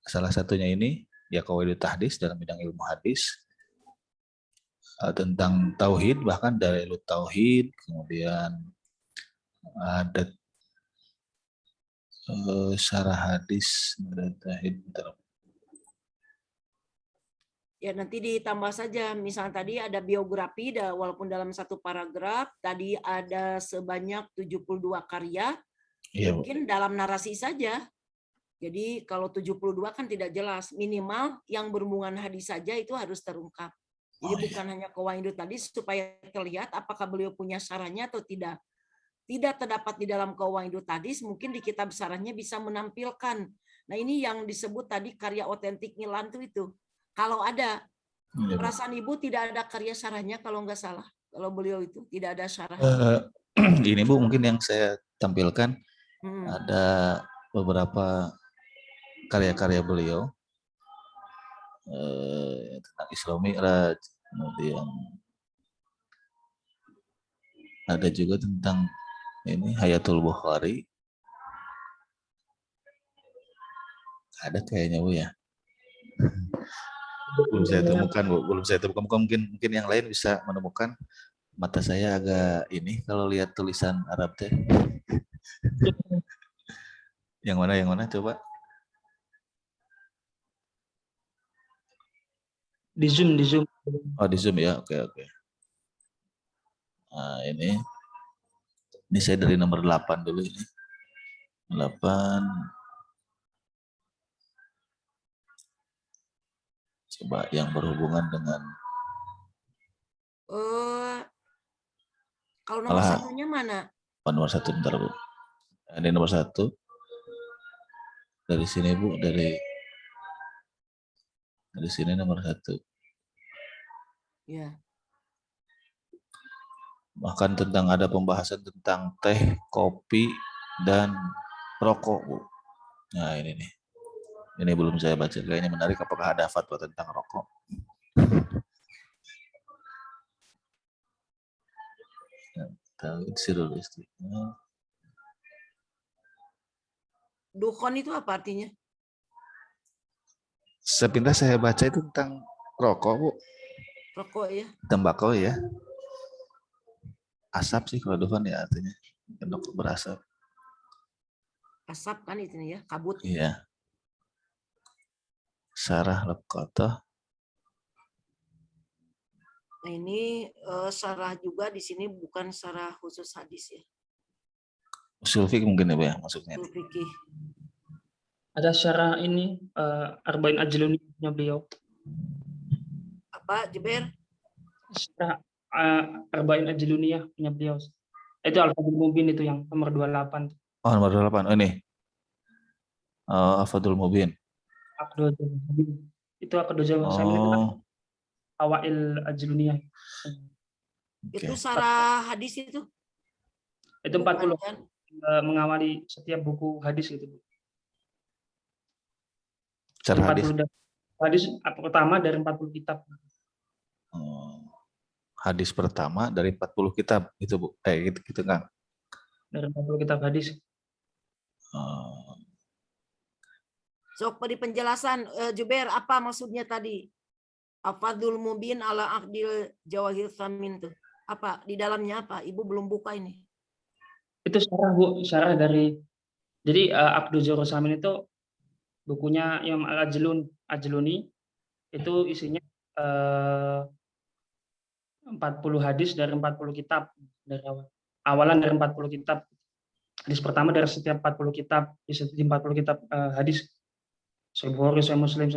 salah satunya ini ya Qawaidut Hadis dalam bidang ilmu hadis, tentang tauhid, bahkan dari tauhid, kemudian ada syarah hadis dan tauhid. Ya nanti ditambah saja, misalnya tadi ada biografi, walaupun dalam satu paragraf, tadi ada sebanyak 72 karya, Iya, Bu. mungkin dalam narasi saja. Jadi kalau 72 kan tidak jelas, minimal yang berhubungan hadis saja itu harus terungkap. Jadi Oh, iya. bukan hanya qawaidut tadi supaya terlihat apakah beliau punya syarahnya atau tidak. Tidak terdapat di dalam qawaidut hadis, mungkin di kitab syarahnya bisa menampilkan. Nah ini yang disebut tadi karya otentik Milantu itu. Kalau ada, Iya, Bu. perasaan Ibu tidak ada karya syarahnya kalau nggak salah. Kalau beliau itu tidak ada syarahnya. Ini Bu mungkin yang saya tampilkan Hmm. ada beberapa karya-karya beliau tentang Isra Mi'raj, kemudian ada juga tentang ini Hayatul Bukhari. Ada kayaknya Bu ya. Belum saya temukan Bu, belum saya temukan. Mungkin yang lain bisa menemukan. Mata saya agak ini kalau lihat tulisan Arab teh. Yang mana coba? Di zoom. Oh, di Zoom ya. Oke. Nah, ini saya dari nomor 8 dulu ini. 8. Coba yang berhubungan dengan Kalau nomor Malah- satunya mana? nomor 1 bentar Bu. Ini nomor 1. Dari sini Bu, dari sini nomor 1. Ya. Bahkan tentang ada pembahasan tentang teh, kopi, dan rokok Bu. Nah ini nih. Ini belum saya baca. Kayaknya menarik. Apakah ada fatwa tentang rokok? Tauhid sirrul istighfar. Dukhon itu apa artinya? Sepintas saya baca itu tentang rokok Bu. Rokok ya. Tembakau ya. Asap sih kalau dukhon ya artinya. Rokok berasap. Asap kan itu ya, kabut. Iya. Syarah Laqathah. Nah ini syarah juga di sini bukan syarah khusus hadis ya. Usul fiqh mungkin ya Bu ya maksudnya. Usul fikih. Ada syarah ini Arba'in Ajluni punya beliau. Apa Jeber? Syarah Arba'in Ajluniyah punya beliau. Itu Al-Fadhul Mubin itu yang nomor 28. Oh nomor 8. Oh ini. Afadul Mubin. Aqdul Jawasamin. Itu Aqdul Jawasamin itu kan Oh. Awail Ajluniyah. Oke. Itu syarah hadis itu. Itu 40 Bukan kan? mengawali setiap buku hadis itu. Syarah hadis. 40 hadis pertama dari 40 kitab. Hadis pertama dari 40 kitab itu Bu. Gitu kan. Dari 40 kitab hadis. Sok di penjelasan Juber apa maksudnya tadi? Afadul Mubin ala Aqdil Jawahir Samin tuh. Apa di dalamnya apa? Ibu belum buka ini. Itu syarah Bu, syarah dari jadi Aqdul Jawasamin itu bukunya Imam Al-Ajluni itu isinya 40 hadis dari 40 kitab dari awal. Awalan dari 40 kitab. Hadis pertama dari setiap 40 kitab, di setiap 40 kitab hadis. Sahih Bukhari, Sahih Muslim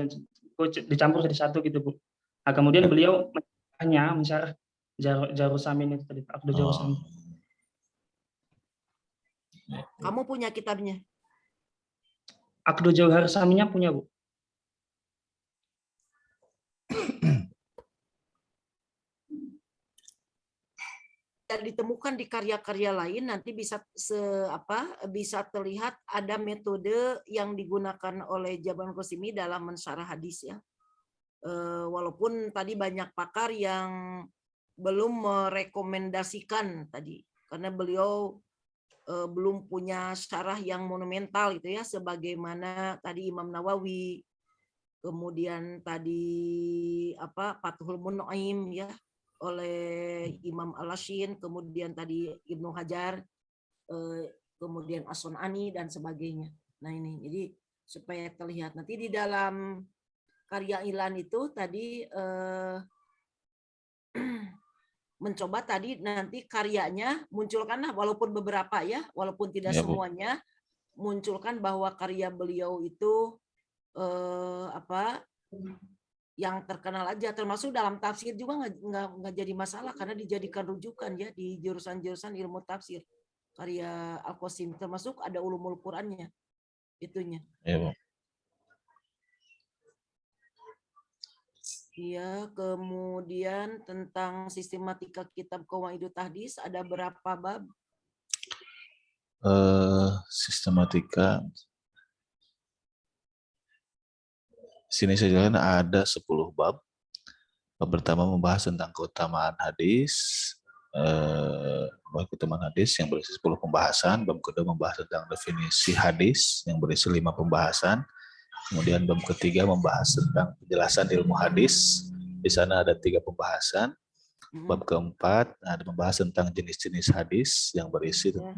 dicampur jadi satu gitu, Bu. Nah, kemudian beliau mensyarah Jarusamin itu tadi, Aqdul Jarusamin. Kamu punya kitabnya? Aqdul Jarusaminnya punya, Bu. Ditemukan di karya-karya lain nanti bisa bisa terlihat ada metode yang digunakan oleh Jaban Qasimi dalam mensyarah hadis ya. Walaupun tadi banyak pakar yang belum merekomendasikan tadi karena beliau belum punya syarah yang monumental gitu ya, sebagaimana tadi Imam Nawawi, kemudian tadi Fathul Mun'im ya oleh Imam Al-Ashin, kemudian tadi Ibnu Hajar, kemudian As-Sun'ani dan sebagainya. Nah ini, jadi supaya terlihat nanti di dalam karya Ilan itu tadi mencoba tadi nanti karyanya munculkanlah walaupun beberapa ya, walaupun tidak Ya, Bu. semuanya, munculkan bahwa karya beliau itu yang terkenal aja, termasuk dalam tafsir juga nggak jadi masalah karena dijadikan rujukan ya di jurusan-jurusan ilmu tafsir karya Al-Qasim, termasuk ada ulumul Qurannya itunya. Ya, Bu. Iya, kemudian tentang sistematika kitab Qawaidut Tahdits ada berapa bab? Sistematika sini saya jelaskan ada 10 bab. Bab pertama membahas tentang keutamaan hadis, keutamaan hadis yang berisi 10 pembahasan. Bab kedua membahas tentang definisi hadis yang berisi 5 pembahasan. Kemudian bab ketiga membahas tentang penjelasan ilmu hadis. Di sana ada 3 pembahasan. Bab keempat ada membahas tentang jenis-jenis hadis yang berisi 62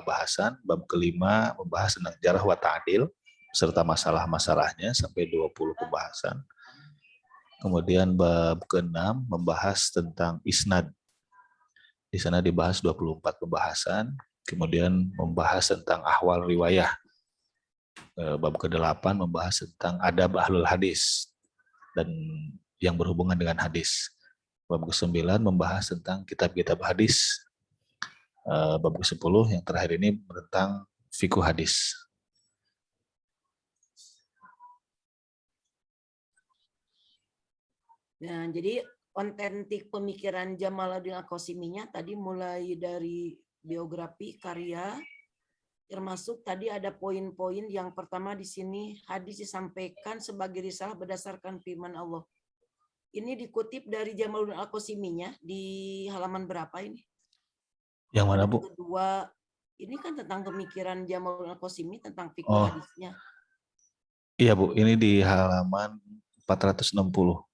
bahasan. Bab kelima membahas tentang jarh wa ta'dil serta masalah-masalahnya sampai 20 pembahasan. Kemudian bab ke-6 membahas tentang isnad. Di sana dibahas 24 pembahasan. Kemudian membahas tentang ahwal riwayah. Bab ke-8 membahas tentang adab ahlul hadis dan yang berhubungan dengan hadis. Bab ke-9 membahas tentang kitab-kitab hadis. Bab ke-10 yang terakhir ini tentang fikih hadis. Nah, jadi otentik pemikiran Jamaluddin Al-Qasiminya tadi mulai dari biografi, karya, termasuk tadi ada poin-poin yang pertama di sini hadis disampaikan sebagai risalah berdasarkan firman Allah. Ini dikutip dari Jamaluddin Al-Qasiminya di halaman berapa ini? Yang mana, Bu? Kedua, ini kan tentang pemikiran Jamaluddin Al-Qasimi tentang fikih Oh. hadisnya. Iya, Bu, ini di halaman 460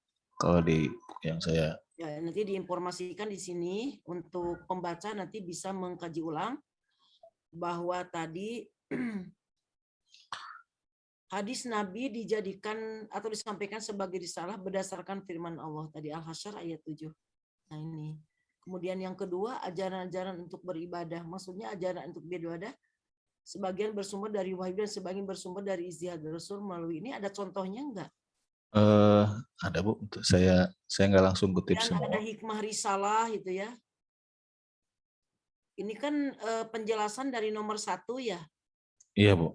kalau di yang saya. Ya, nanti diinformasikan di sini untuk pembaca nanti bisa mengkaji ulang bahwa tadi hadis Nabi dijadikan atau disampaikan sebagai risalah berdasarkan firman Allah tadi Al-Hasyr ayat 7. Nah ini. Kemudian yang kedua ajaran-ajaran untuk beribadah. Maksudnya ajaran untuk beribadah sebagian bersumber dari wahyu dan sebagian bersumber dari ijtihad Rasul melalui ini ada contohnya enggak? Ada, Bu. Untuk saya nggak langsung kutip Dan semua. ada hikmah risalah itu ya. Ini kan penjelasan dari nomor 1 ya. Iya, Bu.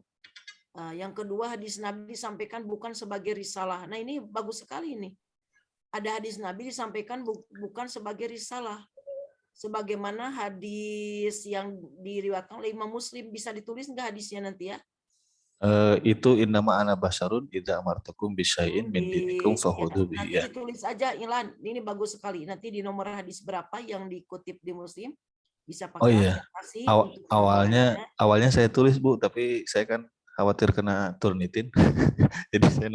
Yang kedua hadis Nabi disampaikan bukan sebagai risalah. Nah ini bagus sekali ini. Ada hadis Nabi disampaikan bukan sebagai risalah. Sebagaimana hadis yang diriwayatkan oleh Imam Muslim, bisa ditulis nggak hadisnya nanti ya? Itu innama ana basyarun idza amartukum bisyai'in min dinikum fakhudhu bihi. Nanti ditulis aja Ilan. Ini bagus sekali. Nanti di nomor hadis berapa yang dikutip di Muslim bisa pakai. Oh iya. Awalnya saya tulis, Bu, tapi saya kan khawatir kena Turnitin. Jadi saya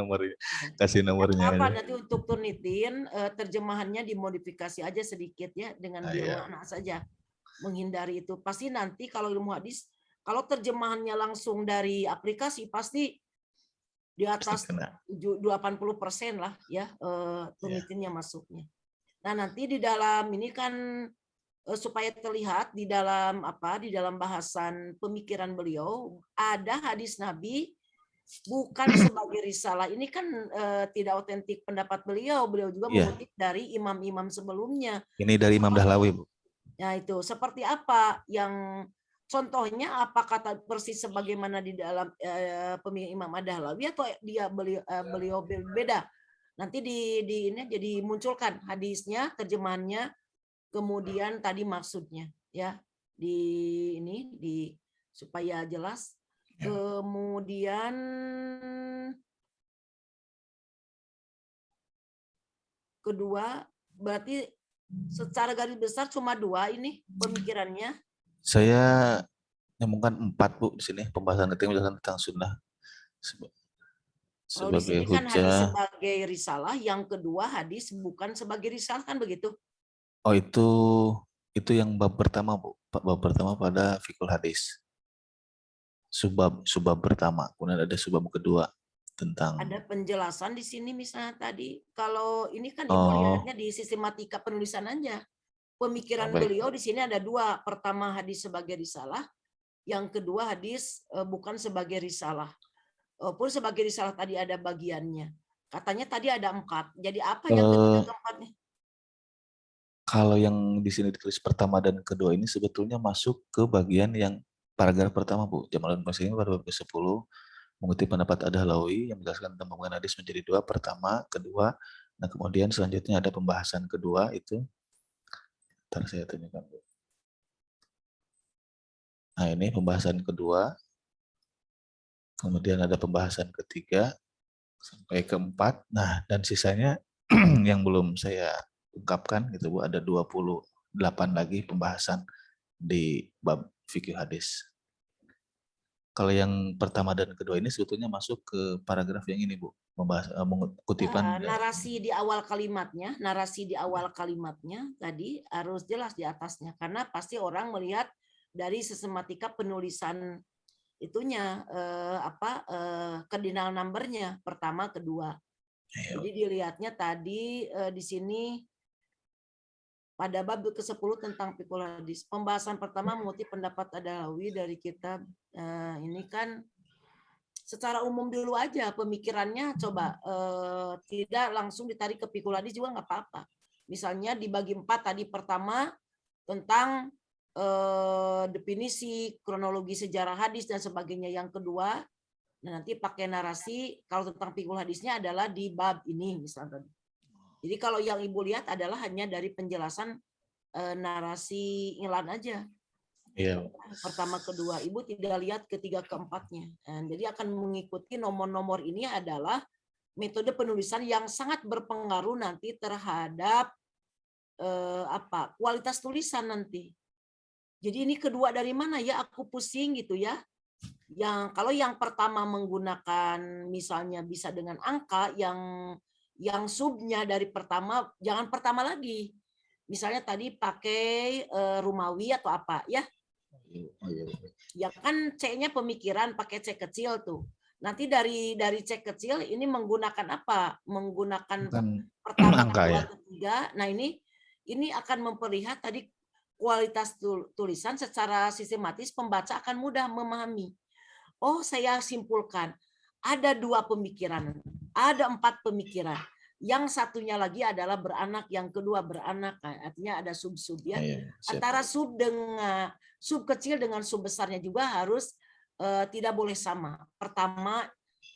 kasih nomornya apa aja. nanti untuk Turnitin terjemahannya dimodifikasi aja sedikit ya dengan bermakna saja. Menghindari itu. Pasti nanti kalau ilmu hadis kalau terjemahannya langsung dari aplikasi pasti di atas 80% lah ya Turnitinnya masuknya. Nah, nanti di dalam ini kan supaya terlihat di dalam bahasan pemikiran beliau ada hadis Nabi bukan sebagai risalah. Ini kan tidak otentik pendapat beliau. Beliau juga mengutip dari imam-imam sebelumnya. Ini dari Imam Dahlawi, Bu. Nah, itu seperti apa yang contohnya apa kata persis sebagaimana di dalam pemikiran Imam Ad-Dahlawi atau beliau berbeda? Nanti ini jadi munculkan hadisnya, terjemahannya, kemudian tadi maksudnya ya di supaya jelas. Kemudian kedua berarti secara garis besar cuma 2 ini pemikirannya. Saya nyambungkan 4, Bu, di sini pembahasan tentang sunnah sebagai di sini kan hadis hujjah. sebagai risalah, yang kedua hadis bukan sebagai risalah kan begitu? Oh, itu yang bab pertama, Bu. Bab pertama pada fikul hadis. subbab pertama, kemudian ada subbab kedua tentang Ada penjelasan di sini misalnya tadi. Kalau ini kan Ibu Oh. lihatnya di sistematika penulisan aja. Pemikiran Baik. beliau di sini ada dua. Pertama hadis sebagai risalah, yang kedua hadis bukan sebagai risalah. Pun sebagai risalah tadi ada bagiannya. Katanya tadi ada 4. Jadi apa yang ketiga keempatnya? Kalau yang di sini ditulis pertama dan kedua ini sebetulnya masuk ke bagian yang paragraf pertama, Bu. Jamaluddin Masini paragraf ke-10 mengutip pendapat Ad-Dahlawi yang menjelaskan tentang pembagian hadis menjadi 2, pertama, kedua. Nah, kemudian selanjutnya ada pembahasan kedua itu. Ntar saya tunjukkan, Bu. Nah, ini pembahasan kedua. Kemudian ada pembahasan ketiga sampai keempat. Nah, dan sisanya yang belum saya ungkapkan gitu, Bu, ada 28 lagi pembahasan di bab fikih hadis. Kalau yang pertama dan kedua ini sebetulnya masuk ke paragraf yang ini, Bu. Membahas kutipan Narasi di awal kalimatnya tadi harus jelas di atasnya, karena pasti orang melihat dari sistematika penulisan itunya cardinal number-nya pertama kedua. Jadi dilihatnya tadi di sini pada bab ke-10 tentang fikul hadis. Pembahasan pertama mengutip pendapat Ad-Dahlawi dari kitab ini kan secara umum dulu aja pemikirannya, coba tidak langsung ditarik ke fikul hadis juga nggak apa-apa. Misalnya dibagi 4 tadi, pertama tentang definisi kronologi sejarah hadis dan sebagainya. Yang kedua, nanti pakai narasi kalau tentang fikul hadisnya adalah di bab ini misalnya. Jadi kalau yang Ibu lihat adalah hanya dari penjelasan narasi Ilan aja. Iya. Pertama, kedua, Ibu tidak lihat ketiga, keempatnya. Jadi akan mengikuti nomor-nomor ini adalah metode penulisan yang sangat berpengaruh nanti terhadap kualitas tulisan nanti. Jadi ini kedua dari mana ya? Aku pusing gitu ya. Kalau yang pertama menggunakan misalnya bisa dengan angka, yang subnya dari pertama jangan pertama lagi. Misalnya tadi pakai Rumawi atau apa ya? Ya kan C-nya pemikiran pakai C kecil tuh. Nanti dari C kecil ini menggunakan apa? Menggunakan pertama, angka, kedua, ya? ketiga. Nah ini akan memperlihat tadi kualitas tulisan secara sistematis, pembaca akan mudah memahami. Oh, saya simpulkan ada 2 pemikiran, ada 4 pemikiran. Yang satunya lagi adalah beranak, yang kedua beranak, artinya ada sub-sub ya. Antara sub kecil dengan sub besarnya juga harus tidak boleh sama.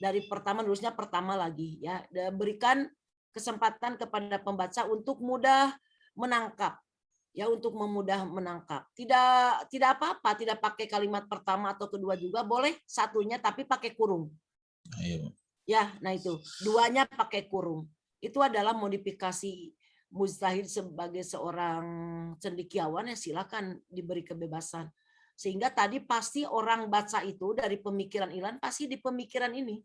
Dari pertama nulisnya pertama lagi ya. Berikan kesempatan kepada pembaca untuk mudah menangkap. Ya, untuk memudah menangkap. Tidak apa-apa, tidak pakai kalimat pertama atau kedua juga boleh, satunya tapi pakai kurung. Ya, nah itu. 2-nya pakai kurung. Itu adalah modifikasi mujtahid sebagai seorang cendekiawan, ya silakan diberi kebebasan. Sehingga tadi pasti orang baca itu dari pemikiran Ilan pasti di pemikiran ini.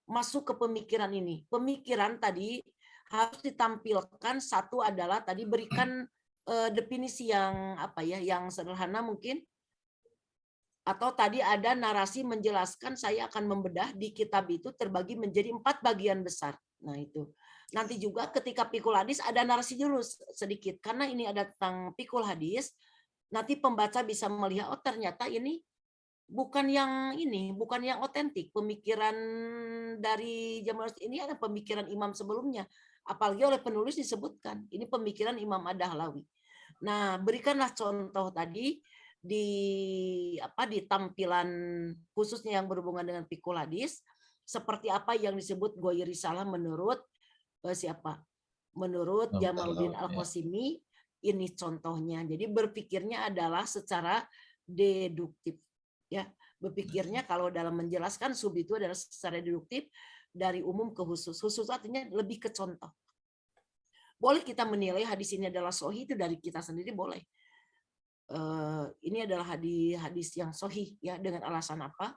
Masuk ke pemikiran ini. Pemikiran tadi harus ditampilkan, satu adalah tadi berikan definisi yang yang sederhana mungkin, atau tadi ada narasi menjelaskan, saya akan membedah di kitab itu terbagi menjadi 4 bagian besar. Nah itu nanti juga ketika fikul hadis ada narasi dulu sedikit, karena ini ada tentang fikul hadis, nanti pembaca bisa melihat oh ternyata ini bukan yang otentik, pemikiran dari Jamaluddin ini ada pemikiran imam sebelumnya, apalagi oleh penulis disebutkan ini pemikiran Imam Ad-Dahlawi. Nah, berikanlah contoh tadi di tampilan khususnya yang berhubungan dengan fikul hadis, seperti apa yang disebut Goyi Risalah menurut siapa? Menurut Jamaluddin Al-Qasimi, ini contohnya. Jadi berpikirnya adalah secara deduktif. Ya, berpikirnya kalau dalam menjelaskan sub itu adalah secara deduktif dari umum ke khusus. Khusus artinya lebih ke contoh. Boleh kita menilai hadis ini adalah sahih itu dari kita sendiri boleh. Ini adalah hadis yang sahih ya, dengan alasan apa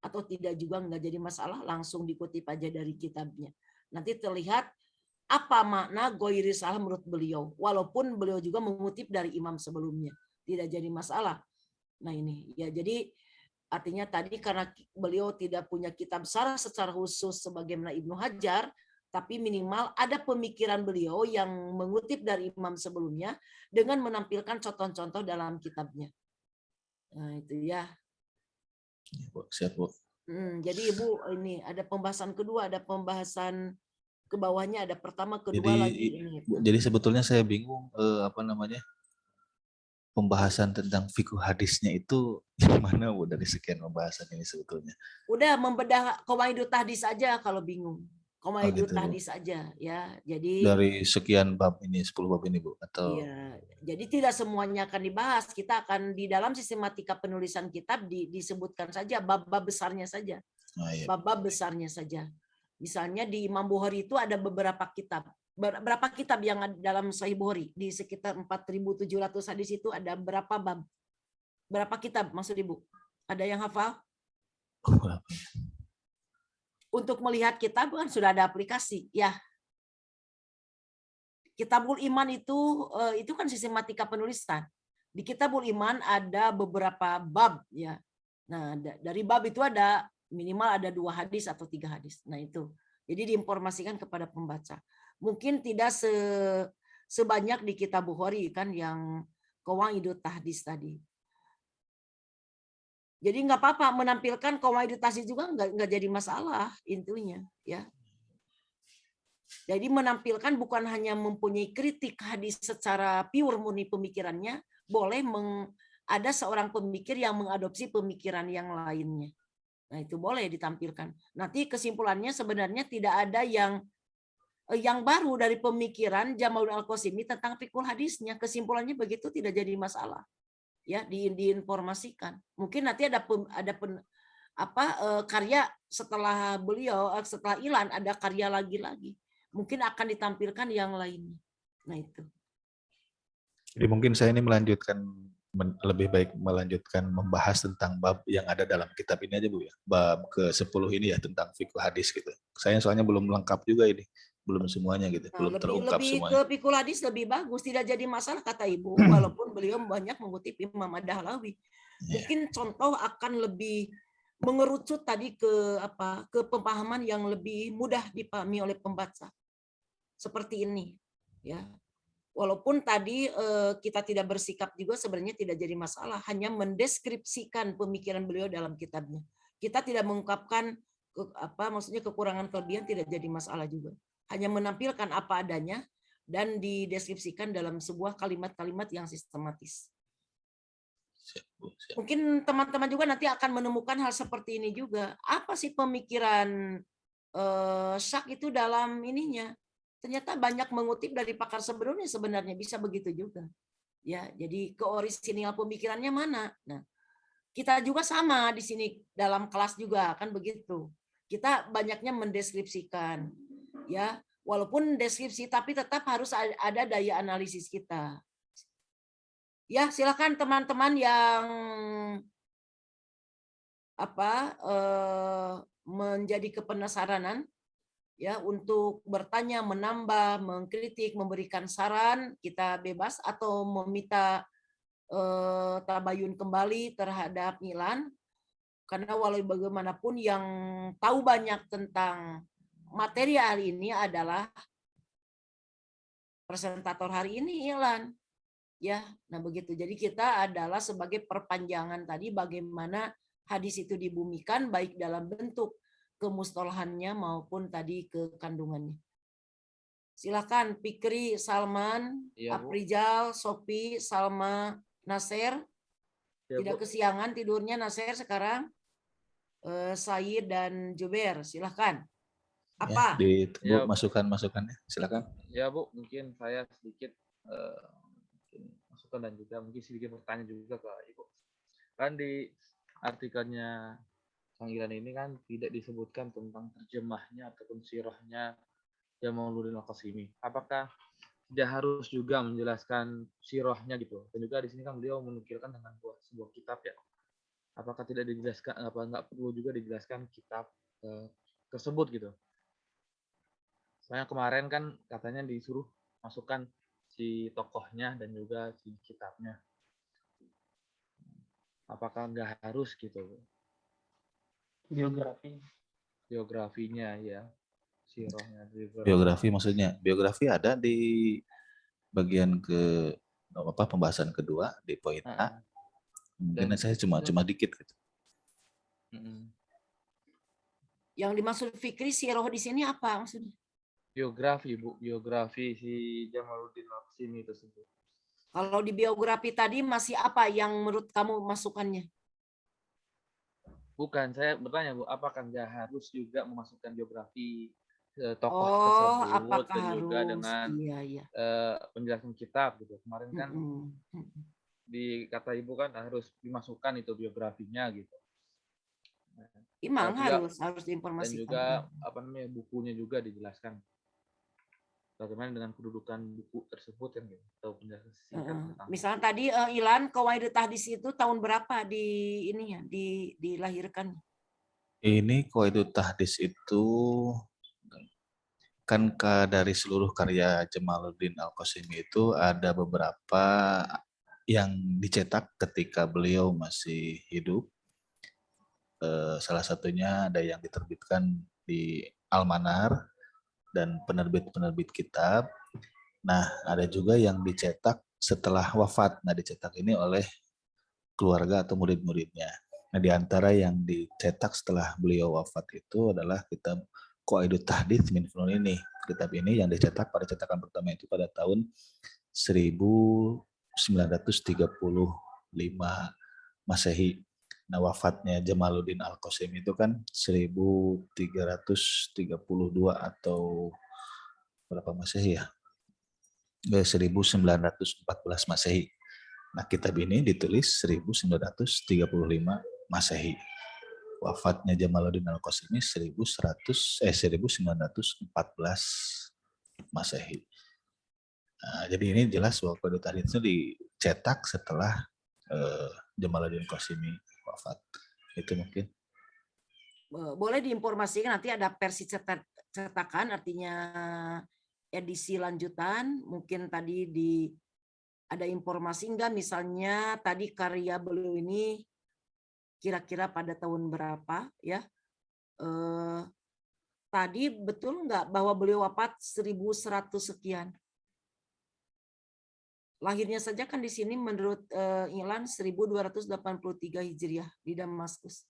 atau tidak juga nggak jadi masalah, langsung dikutip aja dari kitabnya. Nanti terlihat apa makna Goyi Risalah menurut beliau, walaupun beliau juga mengutip dari imam sebelumnya, tidak jadi masalah. Nah ini ya, jadi Artinya tadi karena beliau tidak punya kitab syarah secara khusus sebagaimana Ibnu Hajar, tapi minimal ada pemikiran beliau yang mengutip dari imam sebelumnya dengan menampilkan contoh-contoh dalam kitabnya. Nah, itu ya. Ya, Bu. Siap, Bu. Jadi Ibu ini ada pembahasan kedua, ada pembahasan ke bawahnya, ada pertama, kedua Jadi, lagi ini. Bu, jadi sebetulnya saya bingung apa namanya pembahasan tentang fikih hadisnya itu yang mana, Bu, dari sekian pembahasan ini sebetulnya. Udah membedah qawaidut tahdits aja kalau bingung. Qawaidut gitu, Bu. tahdits aja ya. Jadi Dari sekian bab ini, 10 bab ini, Bu, atau iya, jadi tidak semuanya akan dibahas. Kita akan di dalam sistematika penulisan kitab disebutkan saja bab-bab besarnya saja. iya. Bab-bab besarnya saja. Misalnya di Imam Bukhari itu ada beberapa kitab. Berapa kitab yang ada dalam Sahih Bukhari? Di sekitar 4.700 hadis itu ada berapa bab? Berapa kitab maksud Ibu? Ada yang hafal? berapa? Untuk melihat kitab kan sudah ada aplikasi, ya. Kitabul Iman itu kan sistematika penulisan. Di Kitabul Iman ada beberapa bab, ya. Nah, dari bab itu ada minimal ada 2 hadis atau 3 hadis. Nah, itu. Jadi diinformasikan kepada pembaca. Mungkin tidak sebanyak di Kitab Bukhari kan yang qawaidut tahdits tadi. Jadi nggak apa-apa menampilkan qawaidut tahdits juga nggak jadi masalah intinya, ya. Jadi menampilkan bukan hanya mempunyai kritik hadis secara pure murni pemikirannya, boleh ada seorang pemikir yang mengadopsi pemikiran yang lainnya. Nah, itu boleh ditampilkan. Nanti kesimpulannya sebenarnya tidak ada yang baru dari pemikiran Jamaluddin Al-Qasimi tentang fikih hadisnya. Kesimpulannya begitu tidak jadi masalah. Ya, diinformasikan. Mungkin nanti ada karya setelah beliau, setelah Ilan ada karya lagi. Mungkin akan ditampilkan yang lainnya. Nah, itu. Jadi mungkin saya ini lebih baik melanjutkan membahas tentang bab yang ada dalam kitab ini aja, Bu, ya. Bab ke-10 ini ya tentang fikih hadis gitu. Saya soalnya belum lengkap juga ini. Belum semuanya gitu, belum terungkap Lebih semuanya. ke fikih hadis lebih bagus, tidak jadi masalah kata Ibu, walaupun beliau banyak mengutip Imam Ad-Dahlawi. Mungkin contoh akan lebih mengerucut tadi ke pemahaman yang lebih mudah dipahami oleh pembaca. Seperti ini, ya. Walaupun tadi kita tidak bersikap juga sebenarnya tidak jadi masalah, hanya mendeskripsikan pemikiran beliau dalam kitabnya. Kita tidak mengungkapkan maksudnya kekurangan kelebihan tidak jadi masalah juga. Hanya menampilkan apa adanya dan dideskripsikan dalam sebuah kalimat-kalimat yang sistematis. Mungkin teman-teman juga nanti akan menemukan hal seperti ini juga. Apa sih pemikiran syak itu dalam ininya? Ternyata banyak mengutip dari pakar sebelumnya sebenarnya bisa begitu juga. Ya, jadi keorisinal pemikirannya mana? Nah, kita juga sama di sini dalam kelas juga kan begitu. Kita banyaknya mendeskripsikan, ya, walaupun deskripsi tapi tetap harus ada daya analisis kita. Ya, silakan teman-teman yang menjadi kepenasaranan ya untuk bertanya, menambah, mengkritik, memberikan saran, kita bebas atau meminta tabayun kembali terhadap Milan. Karena walau bagaimanapun yang tahu banyak tentang materi hari ini adalah presentator hari ini, Ilan. Ya, nah begitu. Jadi kita adalah sebagai perpanjangan tadi bagaimana hadis itu dibumikan baik dalam bentuk kemustolahannya maupun tadi ke kandungannya. Silakan Fikri, Salman, Iya, Bu. Aprijal, Sopi, Salma, Nasir. Iya, Tidak Bu. kesiangan tidurnya Nasir sekarang. Said dan Juber, silakan. Apa? Ya, Ya, masukan-masukannya, silakan. Ya, Bu, mungkin saya sedikit masukan dan juga mungkin sedikit bertanya juga ke Ibu. Kan di artikelnya Kang Ilan ini kan tidak disebutkan tentang terjemahnya ataupun sirahnya Jamaluddin Al-Qasimi. Apakah tidak harus juga menjelaskan sirahnya gitu? Dan juga di sini kan beliau menukilkan dengan sebuah kitab ya. Apakah tidak dijelaskan, nggak perlu juga dijelaskan kitab tersebut gitu? Soalnya kemarin kan katanya disuruh masukkan si tokohnya dan juga si kitabnya. Apakah nggak harus gitu? Biografi. Biografinya ya. Sirohnya. Biografi maksudnya. Biografi ada di bagian ke pembahasan kedua di poin A. Mungkin Dan saya itu cuma dikit gitu. Yang dimaksud Fikri siroh di sini apa maksudnya? Biografi, Bu. Biografi si Jamaluddin Al-Qasimi tersebut. Kalau di biografi tadi masih apa yang menurut kamu masukannya? Bukan, saya bertanya, Bu, apakah nggak harus juga memasukkan biografi tokoh Oh, tersebut apakah dan juga harus? dengan Iya. penjelasan kitab gitu. Kemarin kan Mm-mm. di kata Ibu kan harus dimasukkan itu biografinya gitu. Imam juga- harus Dan diinformasikan. juga apa namanya bukunya juga dijelaskan. Bagaimana dengan kedudukan buku tersebut yang gitu, atau penjelasan singkat tentang. Misalnya tadi Ilan Qawaidut Tahdits itu tahun berapa dilahirkan? Ini Qawaidut Tahdits itu kan dari seluruh karya Jamaluddin Al-Qasimi itu ada beberapa yang dicetak ketika beliau masih hidup. Salah satunya ada yang diterbitkan di Al-Manar dan penerbit-penerbit kitab. Nah, ada juga yang dicetak setelah wafat. Nah, dicetak ini oleh keluarga atau murid-muridnya. Nah, di antara yang dicetak setelah beliau wafat itu adalah kitab Qawaidut Tahdits min Funun ini. Kitab ini yang dicetak pada cetakan pertama itu pada tahun 1935 Masehi. Nah, wafatnya Jamaluddin Al-Qasimi itu kan 1332 atau berapa Masehi ya? 1914 Masehi. Nah, kitab ini ditulis 1935 Masehi. Wafatnya Jamaluddin Al-Qasimi 1914 Masehi. Nah, jadi ini jelas bahwa Qawaidut Tahdits itu dicetak setelah Jamaluddin Al-Qasimi wafat. Itu mungkin. Boleh diinformasikan nanti ada versi cetakan, artinya edisi lanjutan. Mungkin tadi ada informasi enggak, misalnya tadi karya beliau ini kira-kira pada tahun berapa ya? Tadi betul enggak bahwa beliau wafat 1100 sekian? Lahirnya saja kan di sini menurut Ilan 1283 Hijriah di Damaskus.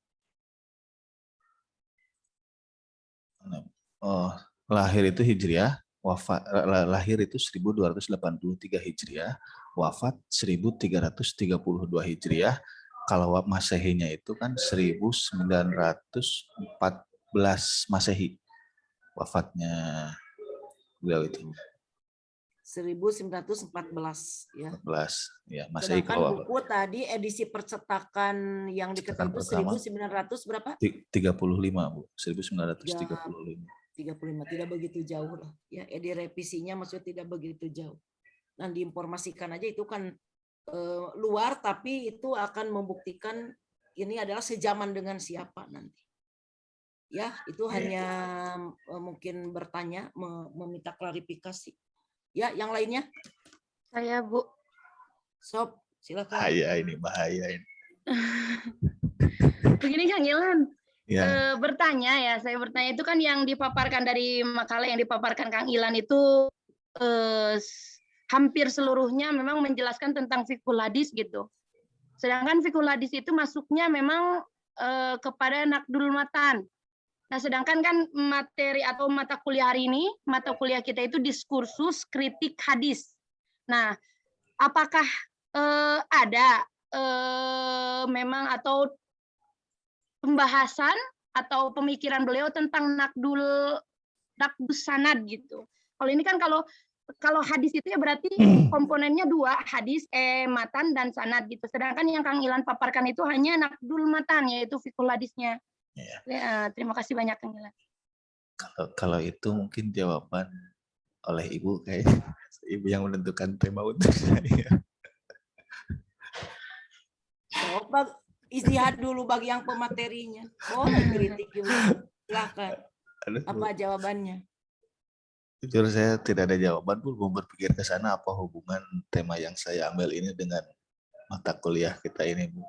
Oh, lahir itu Hijriah, lahir itu 1283 Hijriah, wafat 1332 Hijriah. Kalau Masehinya itu kan 1914 Masehi. Wafatnya beliau itu. 1914 ya. 14 ya, Masehi. Sedangkan kalau buku tadi edisi percetakan yang diketahui itu pertama, 1900 berapa? 35, Bu. 1935. 35, tidak begitu jauh lah. Ya, edisi revisinya maksudnya tidak begitu jauh. Dan diinformasikan aja itu kan luar, tapi itu akan membuktikan ini adalah sejaman dengan siapa nanti. Ya, itu hanya mungkin bertanya, meminta klarifikasi. Ya, yang lainnya? Saya, Bu. Sob, silakan. Bahaya ini. Begini Kang Ilan, Ya. saya bertanya itu kan yang dipaparkan dari makalah yang dipaparkan Kang Ilan itu hampir seluruhnya memang menjelaskan tentang fiqhul hadis gitu. Sedangkan fiqhul hadis itu masuknya memang kepada naqdul matan. Nah, sedangkan kan materi atau mata kuliah hari ini, mata kuliah kita itu diskursus kritik hadis. Nah, apakah ada memang atau pembahasan atau pemikiran beliau tentang naqdus sanad gitu. Kalau ini kan kalau hadis itu ya berarti komponennya dua, hadis matan dan sanad gitu. Sedangkan yang Kang Ilan paparkan itu hanya naqdul matan, yaitu fiqhul hadisnya. Ya, terima kasih banyak Kang Ilan. Kalau itu mungkin jawaban oleh Ibu, kayak Ibu yang menentukan tema untuk saya. Coba istihad dulu bagi yang pematerinya. Oh, kritik juga. Silakan. Apa jawabannya? Jujur saya tidak ada jawaban, Bu. Mau berpikir ke sana apa hubungan tema yang saya ambil ini dengan mata kuliah kita ini, Bu.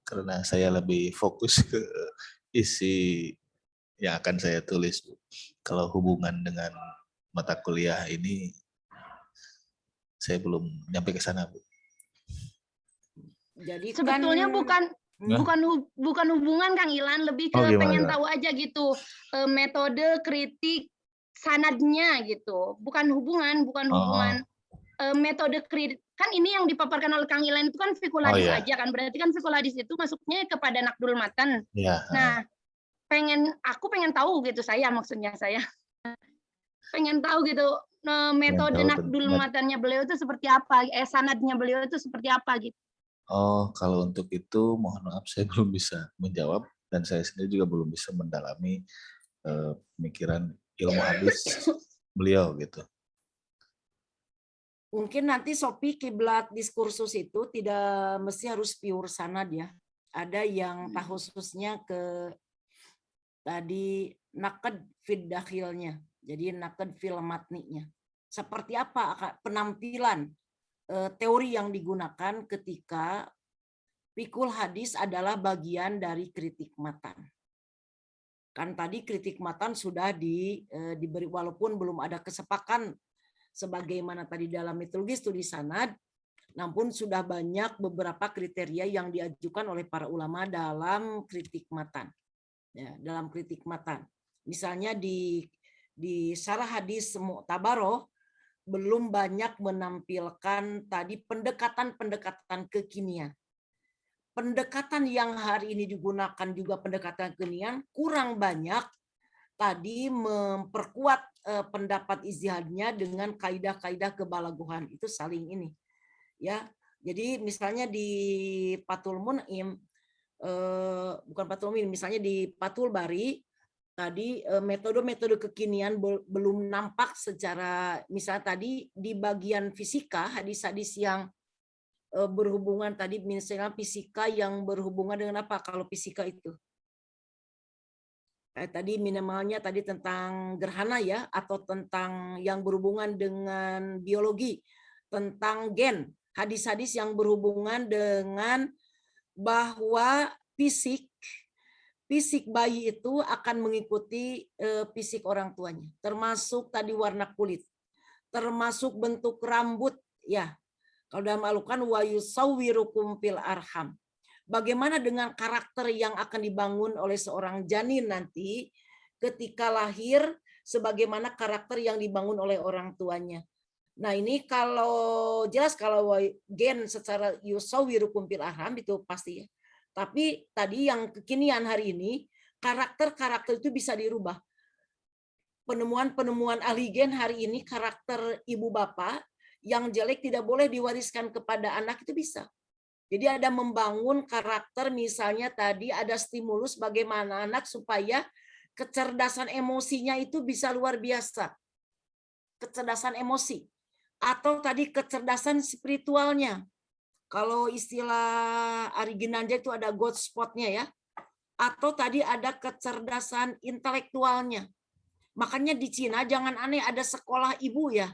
karena saya lebih fokus ke isi yang akan saya tulis, Bu. Kalau hubungan dengan mata kuliah ini, saya belum nyampe ke sana, Bu. Jadi Sebetulnya kan bukan hubungan Kang Ilan, lebih ke Oh, gimana, pengen gimana? tahu aja gitu metode kritik sanadnya gitu. Bukan hubungan metode kritik kan ini yang dipaparkan oleh Kang Ilan itu kan fikul Oh, hadis iya. aja kan, berarti kan fikul hadis itu masuknya kepada Naqdul Matan. Ya. Nah, aku pengen tahu gitu, saya pengen tahu gitu metode tahu Naqdul tentang- Matannya beliau itu seperti apa, sanadnya beliau itu seperti apa gitu. Oh, kalau untuk itu mohon maaf saya belum bisa menjawab, dan saya sendiri juga belum bisa mendalami pemikiran ilmu hadis beliau gitu. mungkin nanti Sopi kiblat diskursus itu tidak mesti harus pure sanad ya. Ada yang khususnya ke tadi naqd fid dakhilnya. Jadi naqd fil matninya. Seperti apa penampilan teori yang digunakan ketika fikul hadis adalah bagian dari kritik matan. Kan tadi kritik matan sudah diberi, walaupun belum ada kesepakatan sebagaimana tadi dalam metodologi studi sanad, namun sudah banyak beberapa kriteria yang diajukan oleh para ulama dalam kritik matan. Ya, dalam kritik matan. Misalnya di syarah hadis Mu'tabaroh belum banyak menampilkan tadi pendekatan-pendekatan kekinian. Pendekatan yang hari ini digunakan juga pendekatan kekinian kurang banyak tadi memperkuat pendapat ijtihadnya dengan kaidah-kaidah kebalaguhan, itu saling ini ya. Jadi misalnya di Fathul Mun'im, bukan Fathul Mun'im, misalnya di Fathul Bari tadi metode-metode kekinian belum nampak secara, misalnya tadi di bagian fisika hadis-hadis yang berhubungan tadi, misalnya fisika yang berhubungan dengan apa kalau fisika itu tadi minimalnya tadi tentang gerhana ya, atau tentang yang berhubungan dengan biologi, tentang gen, hadis-hadis yang berhubungan dengan bahwa fisik bayi itu akan mengikuti fisik orang tuanya, termasuk tadi warna kulit, termasuk bentuk rambut ya. Kalau dalam Al-Qur'an wa yusawwirukum fil arham. Bagaimana dengan karakter yang akan dibangun oleh seorang janin nanti ketika lahir, sebagaimana karakter yang dibangun oleh orang tuanya. Nah ini kalau jelas kalau gen secara yusawwirukum fil arham itu pasti ya. Tapi tadi yang kekinian hari ini, karakter-karakter itu bisa dirubah. Penemuan-penemuan ahli gen hari ini, karakter ibu bapak yang jelek tidak boleh diwariskan kepada anak itu bisa. Jadi ada membangun karakter, misalnya tadi ada stimulus bagaimana anak supaya kecerdasan emosinya itu bisa luar biasa. Kecerdasan emosi. Atau tadi kecerdasan spiritualnya. Kalau istilah Ari Ginanja itu ada God spot-nya ya. Atau tadi ada kecerdasan intelektualnya. Makanya di Cina jangan aneh ada sekolah ibu ya.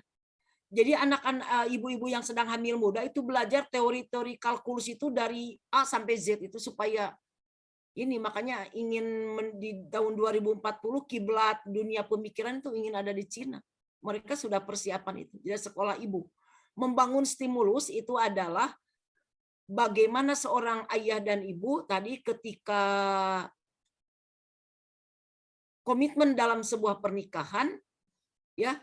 Jadi anak-anak ibu-ibu yang sedang hamil muda itu belajar teori-teori kalkulus itu dari A sampai Z itu supaya ini, makanya ingin di tahun 2040 kiblat dunia pemikiran itu ingin ada di Cina. Mereka sudah persiapan itu. Jadi sekolah ibu. Membangun stimulus itu adalah bagaimana seorang ayah dan ibu tadi ketika komitmen dalam sebuah pernikahan ya,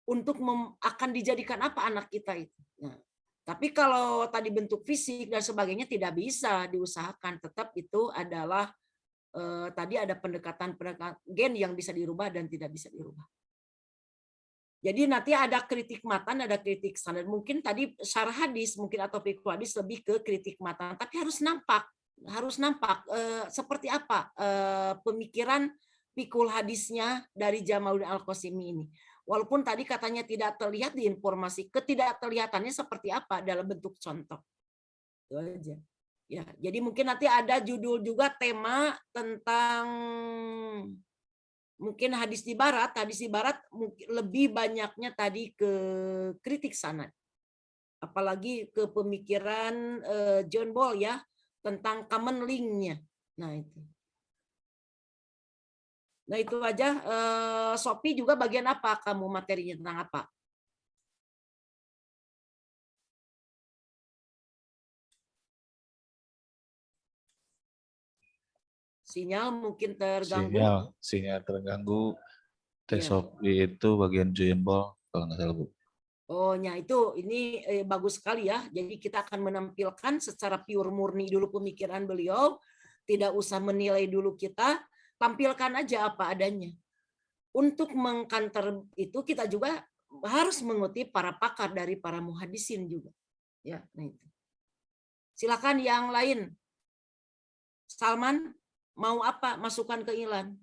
untuk akan dijadikan apa anak kita itu. Nah, tapi kalau tadi bentuk fisik dan sebagainya tidak bisa diusahakan, tetap itu adalah tadi ada pendekatan gen yang bisa dirubah dan tidak bisa dirubah. Jadi nanti ada kritik matan, ada kritik sanad. Mungkin tadi syarah hadis mungkin atau fikih hadis lebih ke kritik matan, tapi harus nampak seperti apa pemikiran fikul hadisnya dari Jamaluddin Al-Qasimi ini. Walaupun tadi katanya tidak terlihat di informasi, ketidakterlihatannya seperti apa dalam bentuk contoh. Itu aja. Ya, jadi mungkin nanti ada judul juga tema tentang mungkin hadis di barat lebih banyaknya tadi ke kritik sanad. Apalagi ke pemikiran John Ball ya, tentang common link-nya. Nah itu. Nah itu aja. Sophie juga bagian apa kamu materinya tentang apa? Sinyal mungkin terganggu. Sinyal terganggu. Tes Iya. Sophie itu bagian Joinball kalau nggak salah Bu. Oh, ya itu ini bagus sekali ya. Jadi kita akan menampilkan secara pure murni dulu pemikiran beliau, tidak usah menilai dulu kita, tampilkan aja apa adanya. Untuk mengkanter itu kita juga harus mengutip para pakar dari para muhadisin juga. Ya, nah itu. Silakan yang lain. Salman mau apa masukan ke Ilan?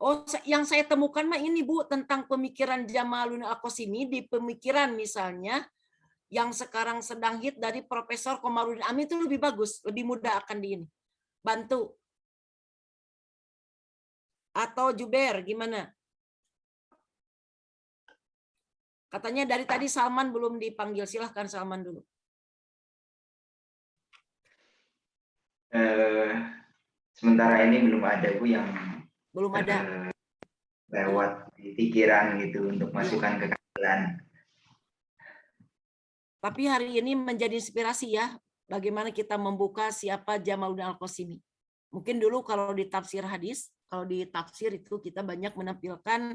Oh, yang saya temukan mah ini Bu tentang pemikiran Jamaluddin Al-Qasimi di pemikiran misalnya yang sekarang sedang hit dari Profesor Komarudin Amin itu lebih bagus, lebih mudah akan di ini. Bantu. Atau Juber gimana? Katanya dari tadi Salman belum dipanggil. Silahkan Salman dulu. Sementara ini belum ada Bu yang Belum ada. lewat di pikiran gitu untuk masukkan ke kajian. Tapi hari ini menjadi inspirasi ya, bagaimana kita membuka siapa Jamaluddin Al-Qasimi. Mungkin dulu kalau di tafsir hadis, kalau di tafsir itu kita banyak menampilkan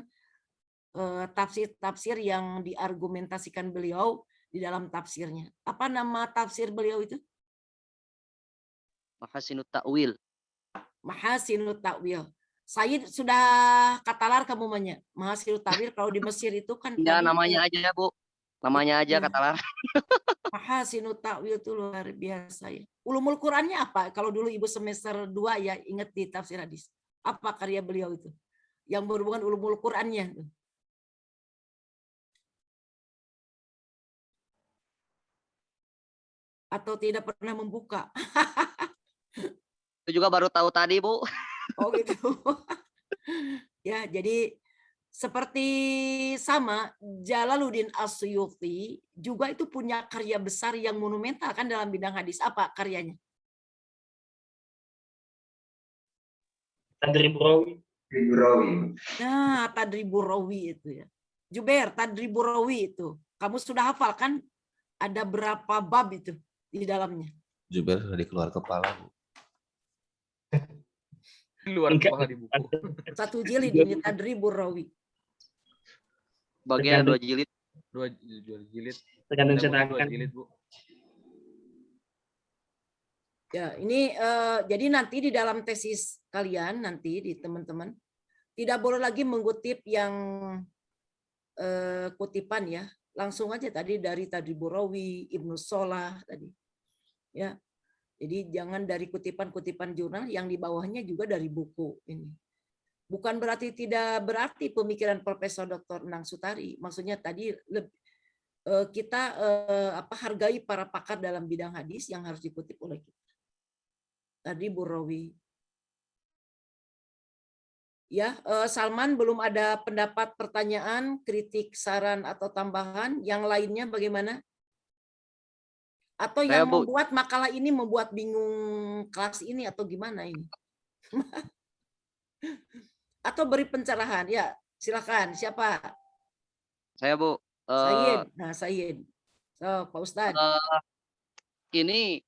tafsir-tafsir yang diargumentasikan beliau di dalam tafsirnya. Apa nama tafsir beliau itu? Mahasinut Ta'wil. Mahasinut Ta'wil. Said sudah katalar kamu manya. Mahasinut Ta'wil kalau di Mesir itu kan Ya tadi, namanya aja Bu. Namanya aja ya. katalah. Mahasinut Ta'wil itu luar biasa ya. Ulumul Qurannya apa? Kalau dulu Ibu semester 2 ya ingat di tafsir hadis. Apa karya beliau itu? Yang berhubungan ulumul Qurannya. Atau tidak pernah membuka. Itu juga baru tahu tadi Bu. Oh gitu. Ya, jadi seperti sama Jalaluddin As-Suyuti juga itu punya karya besar yang monumental kan dalam bidang hadis. Apa karyanya? Tadrib Rawi. Nah, Tadribur Rawi itu ya. Juber, Tadribur Rawi itu. Kamu sudah hafal kan? Ada berapa bab itu di dalamnya? Juber sudah dikeluar kepala Bu. Luar kepala di buku. Satu jilid ini Tadribur Rawi. Bagian 2 jilid. Dua jilid. Tergantung Ada cetakan. 2 jilid Bu. Ya, ini jadi nanti di dalam tesis kalian nanti di teman-teman tidak boleh lagi mengutip yang kutipan ya. Langsung aja tadi dari Tadribur Rawi, Ibnu Solah tadi. Ya. Jadi jangan dari kutipan-kutipan jurnal yang di bawahnya juga dari buku ini. Bukan berarti tidak berarti pemikiran Profesor Dr. Endang Sutari. Maksudnya tadi kita hargai para pakar dalam bidang hadis yang harus dikutip oleh kita. Tadi Burawi. Ya, Salman belum ada pendapat, pertanyaan, kritik, saran atau tambahan. Yang lainnya bagaimana? Atau yang membuat makalah ini membuat bingung kelas ini atau gimana ini? Atau beri pencerahan? Ya, silakan. Siapa? Saya Bu. Said. Nah, Said. So, Pak Ustadz. Ini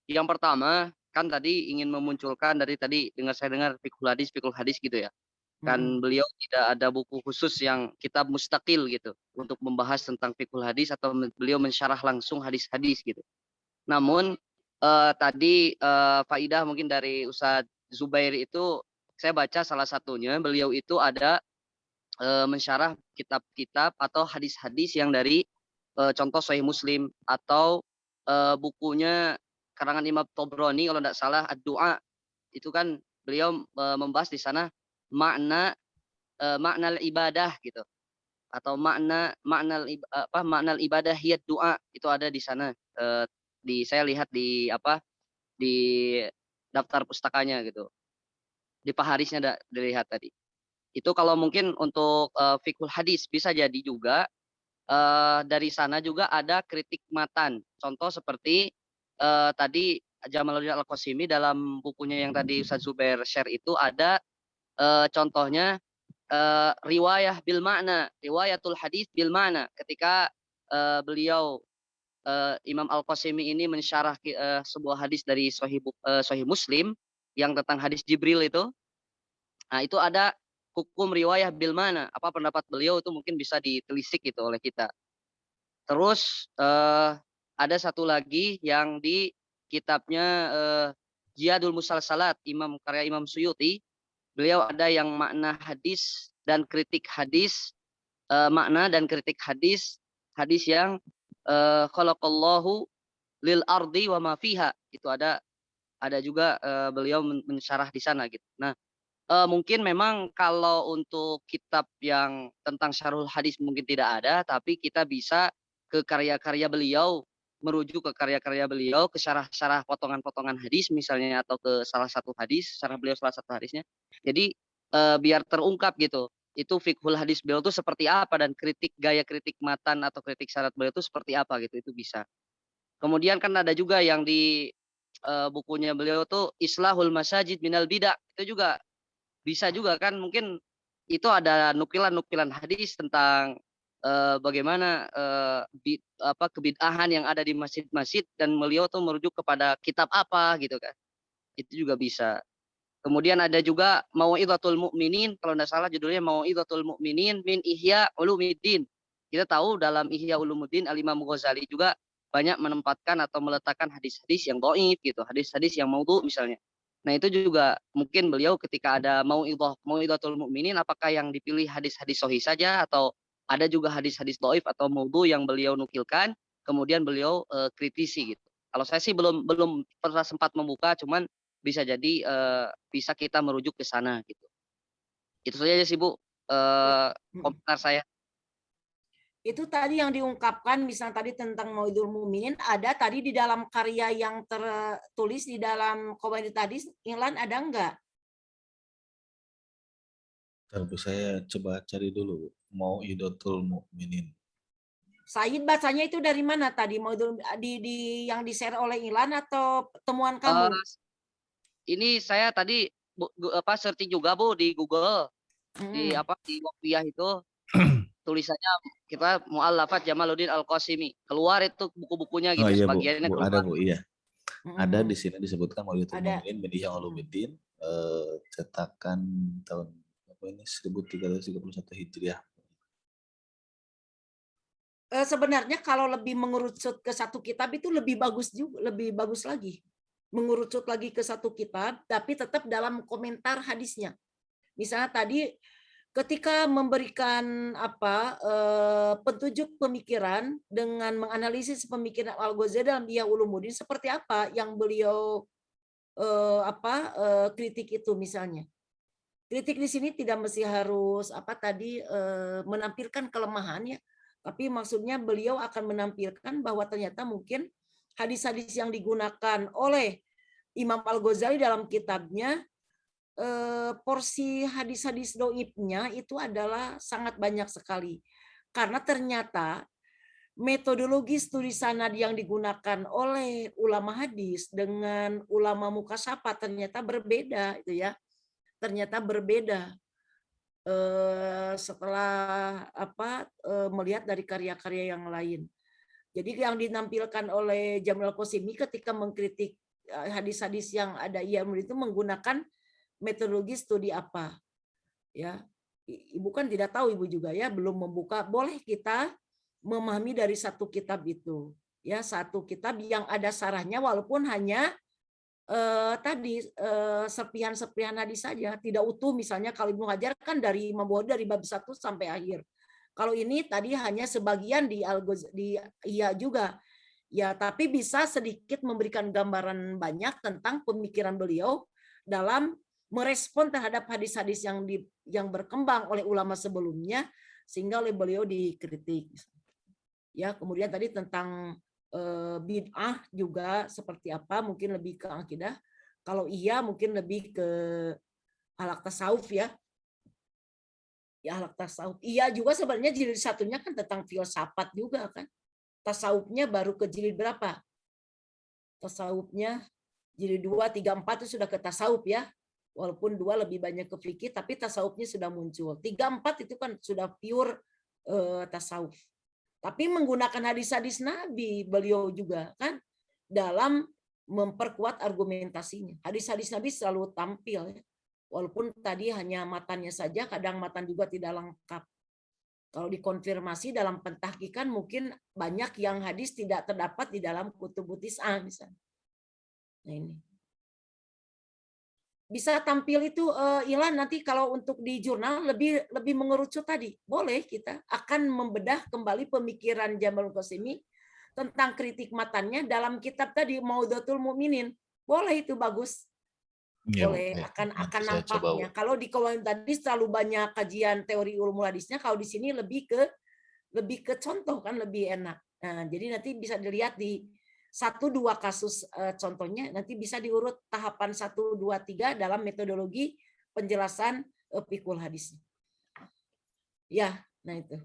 yang pertama kan tadi ingin memunculkan dari tadi saya dengar fikul hadis gitu ya. Kan beliau tidak ada buku khusus yang kitab mustaqil gitu untuk membahas tentang fikul hadis atau beliau mensyarah langsung hadis-hadis gitu. Namun tadi faidah mungkin dari Ustadz Zubair itu saya baca salah satunya beliau itu ada mensyarah kitab-kitab atau hadis-hadis yang dari contoh Sahih Muslim atau bukunya karangan Imam Tobroni kalau tidak salah Ad-Du'a itu kan beliau membahas di sana makna ibadah gitu atau makna ibadah hiyat doa itu ada di sana saya lihat di daftar pustakanya gitu di paharisnya dilihat tadi itu kalau mungkin untuk fikul hadis bisa jadi juga dari sana juga ada kritik matan contoh seperti tadi Jamaluddin Al-Qasimi dalam bukunya yang tadi Ustaz Zubair share itu ada contohnya riwayah bil makna, riwayatul hadis bil makna, ketika beliau Imam Al-Qasimi ini mensyarah sebuah hadis dari Sahih Muslim yang tentang hadis Jibril itu. Nah, itu ada hukum riwayah bil mana. Apa pendapat beliau itu mungkin bisa ditelisik gitu oleh kita. Terus ada satu lagi yang di kitabnya Jihadul Musalsalat karya Imam Suyuti. Beliau ada yang makna hadis dan kritik hadis, makna dan kritik hadis yang khalaqallahu lil ardi wa ma fiha. Itu ada juga beliau mensyarah di sana gitu. Nah, mungkin memang kalau untuk kitab yang tentang syarhul hadis mungkin tidak ada, tapi kita bisa ke karya-karya beliau, merujuk ke karya-karya beliau, ke syarah-syarah potongan-potongan hadis misalnya, atau ke salah satu hadis, syarah beliau salah satu hadisnya. Jadi biar terungkap gitu, itu fiqhul hadis beliau itu seperti apa, dan gaya kritik matan atau kritik syarat beliau itu seperti apa gitu, itu bisa. Kemudian kan ada juga yang di bukunya beliau tuh Islahul Masajid Minal Bidah, itu juga bisa juga kan, mungkin itu ada nukilan-nukilan hadis tentang bagaimana kebid'ahan yang ada di masjid-masjid, dan beliau tuh merujuk kepada kitab apa gitu kan. Itu juga bisa. Kemudian ada juga Mau'izatul Mu'minin, kalau tidak salah judulnya Mau'izatul Mu'minin min Ihya Ulumuddin. Kita tahu dalam Ihya Ulumuddin Al-Imam Ghazali juga banyak menempatkan atau meletakkan hadis-hadis yang dhaif gitu, hadis-hadis yang maudhu misalnya. Nah, itu juga mungkin beliau ketika ada Mau'izatul Mu'minin, apakah yang dipilih hadis-hadis sahih saja, atau ada juga hadis-hadis dhaif atau maudhu yang beliau nukilkan, kemudian beliau kritisi gitu. Kalau saya sih belum pernah sempat membuka, cuman bisa jadi bisa kita merujuk ke sana gitu. Itu saja sih Bu komentar saya. Itu tadi yang diungkapkan, misalnya tadi tentang Mau'idul Mu'minin, ada tadi di dalam karya yang tertulis di dalam Qawaid Hadis, Ihlan ada enggak? Tapi saya coba cari dulu Mau'izatul Mu'minin. Said bacanya itu dari mana tadi? Mau'idul di yang di-share oleh Ihlan atau temuan kamu? Ini saya tadi searching juga Bu di Google. Di Waqfiyah itu tulisannya kita Mu'allafat Jamaluddin Al-Qasimi. Keluar itu buku-bukunya gitu, Iya, sebagiannya Bu. keluar. Ada Bu, iya. Ada di sini disebutkan Mau'izatul Ada. Mu'minin min Ihya Ulumuddin, cetakan tahun apa ini 1331 Hijriah. Sebenarnya kalau lebih mengerucut ke satu kitab itu lebih bagus juga, lebih bagus lagi. Mengerucut lagi ke satu kitab, tapi tetap dalam komentar hadisnya. Misalnya tadi ketika memberikan petunjuk pemikiran dengan menganalisis pemikiran Al-Ghazali dalam Ihya Ulumuddin, seperti apa yang beliau kritik itu misalnya. Kritik di sini tidak mesti harus menampilkan kelemahannya, tapi maksudnya beliau akan menampilkan bahwa ternyata mungkin hadis-hadis yang digunakan oleh Imam Al-Ghazali dalam kitabnya, porsi hadis-hadis dhaifnya itu adalah sangat banyak sekali. Karena ternyata metodologi studi sanad yang digunakan oleh ulama hadis dengan ulama mukasyafa ternyata berbeda itu ya. Ternyata berbeda. Setelah melihat dari karya-karya yang lain. Jadi yang ditampilkan oleh Jamil Al-Qasimi ketika mengkritik hadis-hadis yang ada itu menggunakan metodologi studi apa, ya. Ibu kan tidak tahu, Ibu juga ya belum membuka. Boleh kita memahami dari satu kitab itu, ya, satu kitab yang ada sarahnya walaupun hanya serpihan-serpihan hadis saja, tidak utuh. Misalnya kalau Ibnu Hajar kan dari Imam Bukhari dari bab 1 sampai akhir. Kalau ini tadi hanya sebagian di iya juga. Ya, tapi bisa sedikit memberikan gambaran banyak tentang pemikiran beliau dalam merespon terhadap hadis-hadis yang berkembang oleh ulama sebelumnya sehingga oleh beliau dikritik. Ya, kemudian tadi tentang bid'ah juga seperti apa, mungkin lebih ke akidah. Kalau iya mungkin lebih ke akhlak tasawuf ya. Ya, akhlak tasawuf. Iya juga sebenarnya jilid satunya kan tentang filsafat juga kan. Tasawufnya baru ke jilid berapa? tasawufnya jadi 2, 3, 4 itu sudah ke tasawuf ya. Walaupun 2 lebih banyak ke fikih, tapi tasawufnya sudah muncul. 3, 4 itu kan sudah pure tasawuf. Tapi menggunakan hadis-hadis Nabi beliau juga kan dalam memperkuat argumentasinya. Hadis-hadis Nabi selalu tampil ya. Walaupun tadi hanya matannya saja, kadang matan juga tidak lengkap. Kalau dikonfirmasi dalam pentahqiqan mungkin banyak yang hadis tidak terdapat di dalam kutubut tis'ah misalnya. Nah ini. Bisa tampil itu Ilan nanti kalau untuk di jurnal lebih mengerucut tadi. Boleh kita akan membedah kembali pemikiran Jamalul Qasimi tentang kritik matannya dalam kitab tadi Maudatul Mukminin. Boleh itu bagus. Ya, Bu. Boleh Ya, akan nanti saya nampaknya. coba, Bu. Kalau di kawan tadi terlalu banyak kajian teori ulumul hadisnya, kalau di sini lebih ke contoh kan lebih enak. Nah, jadi nanti bisa dilihat di 1-2 kasus contohnya nanti bisa diurut tahapan 1, 2, 3 dalam metodologi penjelasan fikul hadis. Ya, nah itu.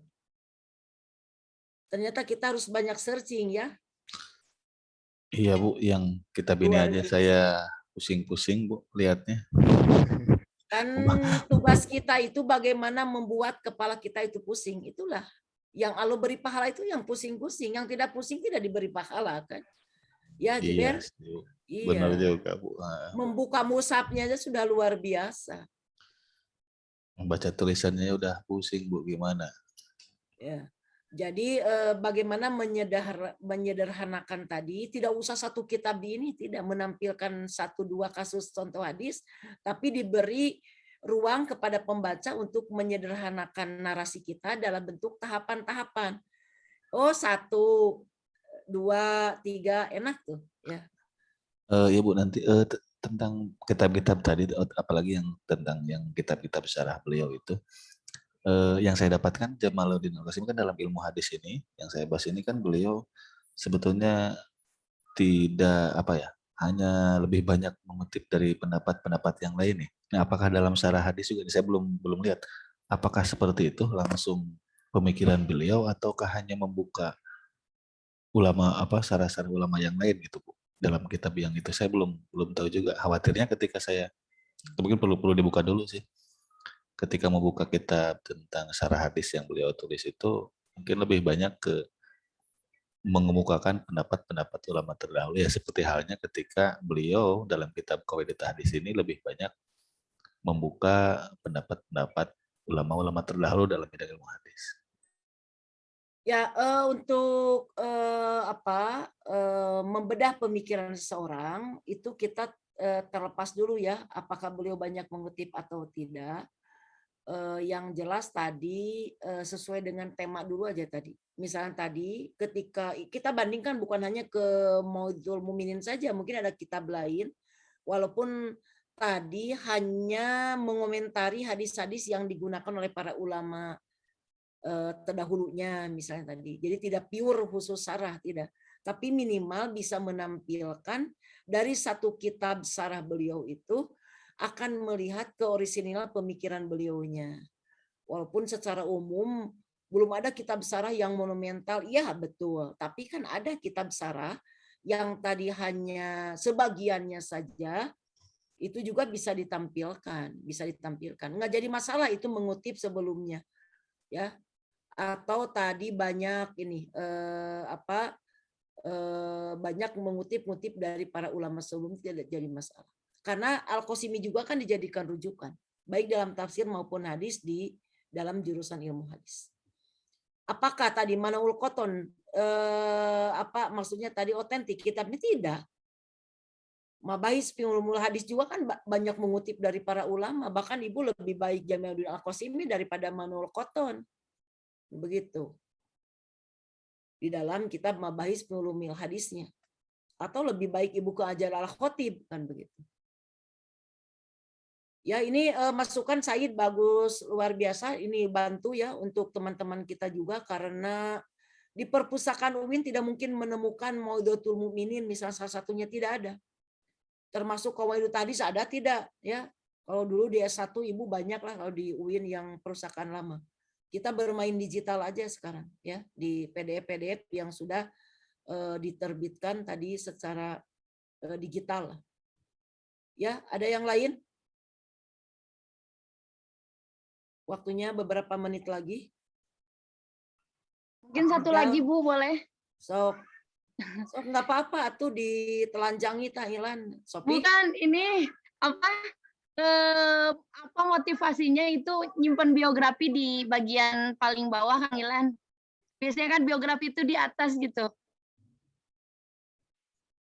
Ternyata kita harus banyak searching ya. Iya, Bu, yang kitab ini Luar aja biasa. saya pusing-pusing, Bu, lihatnya. Kan tugas kita itu bagaimana membuat kepala kita itu pusing. Itulah yang Allah beri pahala itu yang pusing-pusing, yang tidak pusing tidak diberi pahala kan. Ya, Iya, Jiber. Bu. Iya. Benar juga, Bu. Membuka mushafnya aja sudah luar biasa. Membaca tulisannya udah pusing, Bu, gimana? Ya. Jadi bagaimana menyederhanakan tadi, tidak usah satu kitab ini, tidak menampilkan 1-2 kasus contoh hadis, tapi diberi ruang kepada pembaca untuk menyederhanakan narasi kita dalam bentuk tahapan-tahapan. Oh 1, 2, 3, enak tuh ya. Ya, Bu, nanti tentang kitab-kitab tadi, apalagi yang tentang yang kitab-kitab syarah beliau itu, yang saya dapatkan Jamaluddin Al-Qasimi kan dalam ilmu hadis ini, yang saya bahas ini kan beliau sebetulnya tidak hanya lebih banyak mengutip dari pendapat-pendapat yang lain nih. Nah, apakah dalam syarah hadis juga? Saya belum lihat. Apakah seperti itu langsung pemikiran beliau ataukah hanya membuka ulama syarah-syarah ulama yang lain gitu, Bu? Dalam kitab yang itu saya belum tahu juga. Khawatirnya ketika saya mungkin perlu dibuka dulu sih. Ketika membuka kitab tentang syarah hadis yang beliau tulis itu mungkin lebih banyak ke mengemukakan pendapat-pendapat ulama terdahulu ya, seperti halnya ketika beliau dalam kitab Qawaidut Hadis ini lebih banyak membuka pendapat-pendapat ulama-ulama terdahulu dalam bidang ilmu hadis. Ya, untuk membedah pemikiran seseorang itu kita terlepas dulu ya, apakah beliau banyak mengutip atau tidak. Yang jelas tadi sesuai dengan tema dulu aja tadi. Misalnya tadi ketika kita bandingkan bukan hanya ke Maudatul Mukminin saja, mungkin ada kitab lain, walaupun tadi hanya mengomentari hadis-hadis yang digunakan oleh para ulama terdahulunya misalnya tadi. Jadi tidak pure khusus syarah, tidak. Tapi minimal bisa menampilkan dari satu kitab syarah beliau itu akan melihat keorisinal pemikiran beliaunya. Walaupun secara umum belum ada kitab syarah yang monumental, iya betul. Tapi kan ada kitab syarah yang tadi hanya sebagiannya saja, itu juga bisa ditampilkan. Nggak jadi masalah itu mengutip sebelumnya. Ya, atau tadi banyak ini banyak mengutip-ngutip dari para ulama sebelum tidak jadi masalah. Karena Al-Qasimi juga kan dijadikan rujukan, baik dalam tafsir maupun hadis di dalam jurusan ilmu hadis. Apakah tadi Manaul Qoton maksudnya tadi otentik? Kitabnya tidak. Mabahis Ulumul Hadis juga kan banyak mengutip dari para ulama, bahkan Ibu lebih baik Jamaluddin Al-Qasimi daripada Manaul Qoton. Begitu. Di dalam kitab Mabahis Ulumul Hadisnya. Atau lebih baik Ibu ke Hajar Al-Khatib kan begitu. Ya ini masukan Said bagus, luar biasa. Ini bantu ya untuk teman-teman kita juga karena di perpustakaan UIN tidak mungkin menemukan Maudatul Mukminin misalnya salah satunya tidak ada. Termasuk Qawaidut Hadis ada tidak ya. Kalau dulu di S1 Ibu banyak lah kalau di UIN yang perpustakaan lama. Kita bermain digital aja sekarang ya di PDF yang sudah diterbitkan tadi secara digital. Ya, ada yang lain? Waktunya beberapa menit lagi. Mungkin satu lagi Bu, boleh? Sok nggak apa-apa tuh ditelanjangi Thailand. Sopi. Bukan ini apa motivasinya itu nyimpen biografi di bagian paling bawah Kang Ilan. Biasanya kan biografi itu di atas gitu.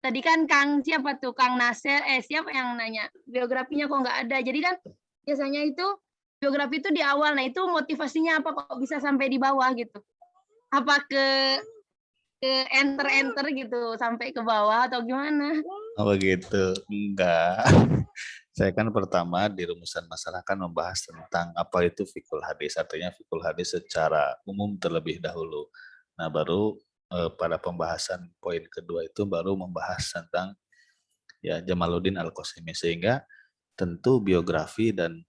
Tadi kan Kang siapa tuh Kang Nasir, siapa yang nanya biografinya kok nggak ada. Jadi kan biasanya itu biografi itu di awal. Nah itu motivasinya apa kok bisa sampai di bawah gitu? Apa ke enter gitu sampai ke bawah atau gimana? Oh begitu, enggak. Saya kan pertama di rumusan masalah kan membahas tentang apa itu fikul hadis, artinya fikul hadis secara umum terlebih dahulu. Nah baru pada pembahasan poin kedua itu baru membahas tentang ya Jamaluddin Al-Qasimi, sehingga tentu biografi dan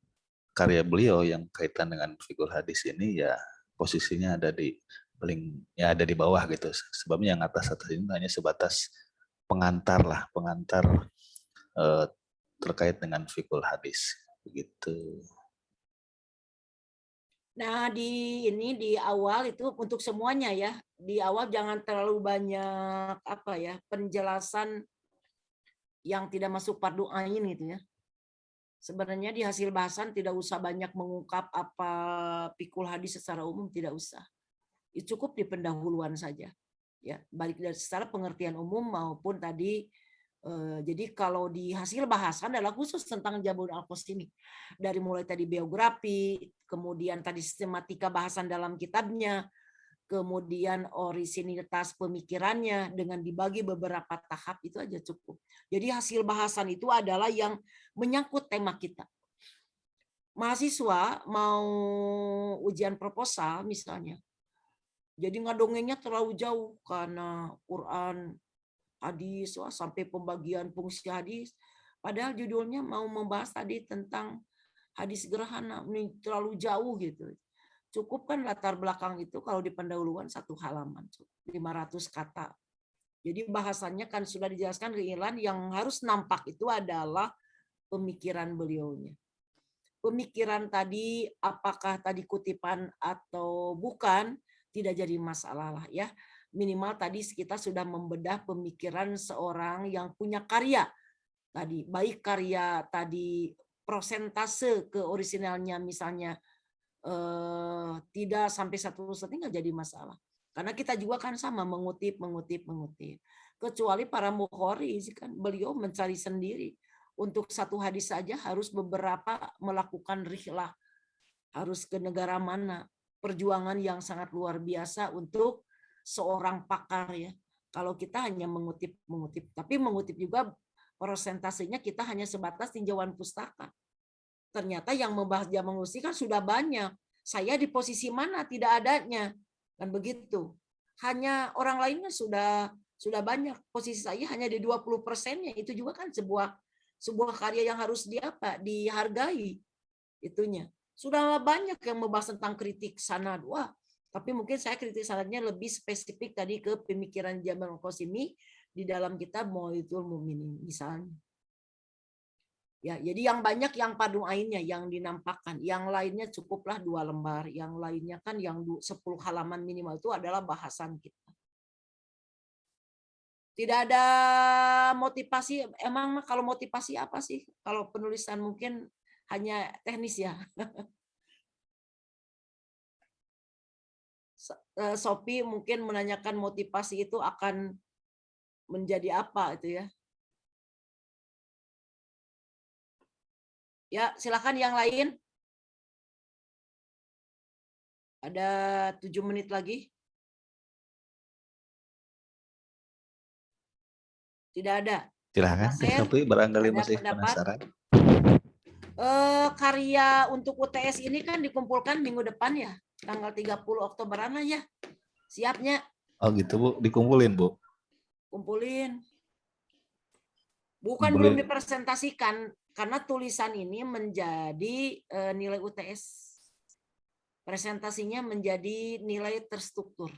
karya beliau yang kaitan dengan fikul hadis ini ya posisinya ada di paling ya ada di bawah gitu. Sebabnya yang atas ini hanya sebatas pengantar terkait dengan fikul hadis begitu. Nah, di awal itu untuk semuanya ya. Di awal jangan terlalu banyak penjelasan yang tidak masuk fardu ain gitu ya. Sebenarnya di hasil bahasan tidak usah banyak mengungkap apa fikul hadis secara umum, tidak usah. Itu cukup di pendahuluan saja. Ya, baik dari secara pengertian umum maupun tadi jadi kalau di hasil bahasan adalah khusus tentang Jamaluddin Al-Qasimi. Dari mulai tadi biografi, kemudian tadi sistematika bahasan dalam kitabnya, kemudian orisinilitas pemikirannya dengan dibagi beberapa tahap, itu aja cukup. Jadi hasil bahasan itu adalah yang menyangkut tema kita. Mahasiswa mau ujian proposal misalnya, jadi ngadongengnya terlalu jauh karena Quran, hadis, sampai pembagian fungsi hadis. Padahal judulnya mau membahas tadi tentang hadis gerhana, ini terlalu jauh gitu. Cukup kan latar belakang itu kalau di pendahuluan 1 halaman, 500 kata. Jadi bahasannya kan sudah dijelaskan ke Ilan, yang harus nampak itu adalah pemikiran beliaunya. Pemikiran tadi apakah tadi kutipan atau bukan tidak jadi masalah lah ya. Minimal tadi kita sudah membedah pemikiran seorang yang punya karya tadi, baik karya tadi prosentase ke orisinalnya misalnya tidak sampai 1% nggak jadi masalah, karena kita juga kan sama mengutip, kecuali para mukhori kan beliau mencari sendiri. Untuk 1 hadis saja harus beberapa melakukan rihlah, harus ke negara mana, perjuangan yang sangat luar biasa untuk seorang pakar ya. Kalau kita hanya mengutip, tapi mengutip juga persentasenya kita hanya sebatas tinjauan pustaka. Ternyata yang membahas Jamaah Nusi kan sudah banyak. Saya di posisi mana tidak adanya, kan begitu. Hanya orang lainnya sudah banyak. Posisi saya hanya di 20%-nya. Itu juga kan sebuah karya yang harus dihargai itunya. Sudah banyak yang membahas tentang kritik sanad. Wah, tapi mungkin saya kritik sanadnya lebih spesifik tadi ke pemikiran Jamaluddin Al-Qasimi di dalam kitab Mau'izatul Mu'minin misalnya. Ya, jadi yang banyak yang fardu ainnya yang dinampakkan, yang lainnya cukuplah 2 lembar, yang lainnya kan yang 10 halaman minimal itu adalah bahasan kita. Tidak ada motivasi. Emang kalau motivasi apa sih? Kalau penulisan mungkin hanya teknis ya. Sophie mungkin menanyakan motivasi itu akan menjadi apa itu ya. Ya, silakan yang lain. Ada 7 menit lagi. Tidak ada. Silakan, Sophie, barangkali masih penasaran. Karya untuk UTS ini kan dikumpulkan minggu depan ya, tanggal 30 Oktoberan lah ya. Siapnya? Oh gitu Bu, dikumpulin Bu? Kumpulin. Bukan belum dipresentasikan, karena tulisan ini menjadi nilai UTS. Presentasinya menjadi nilai terstruktur.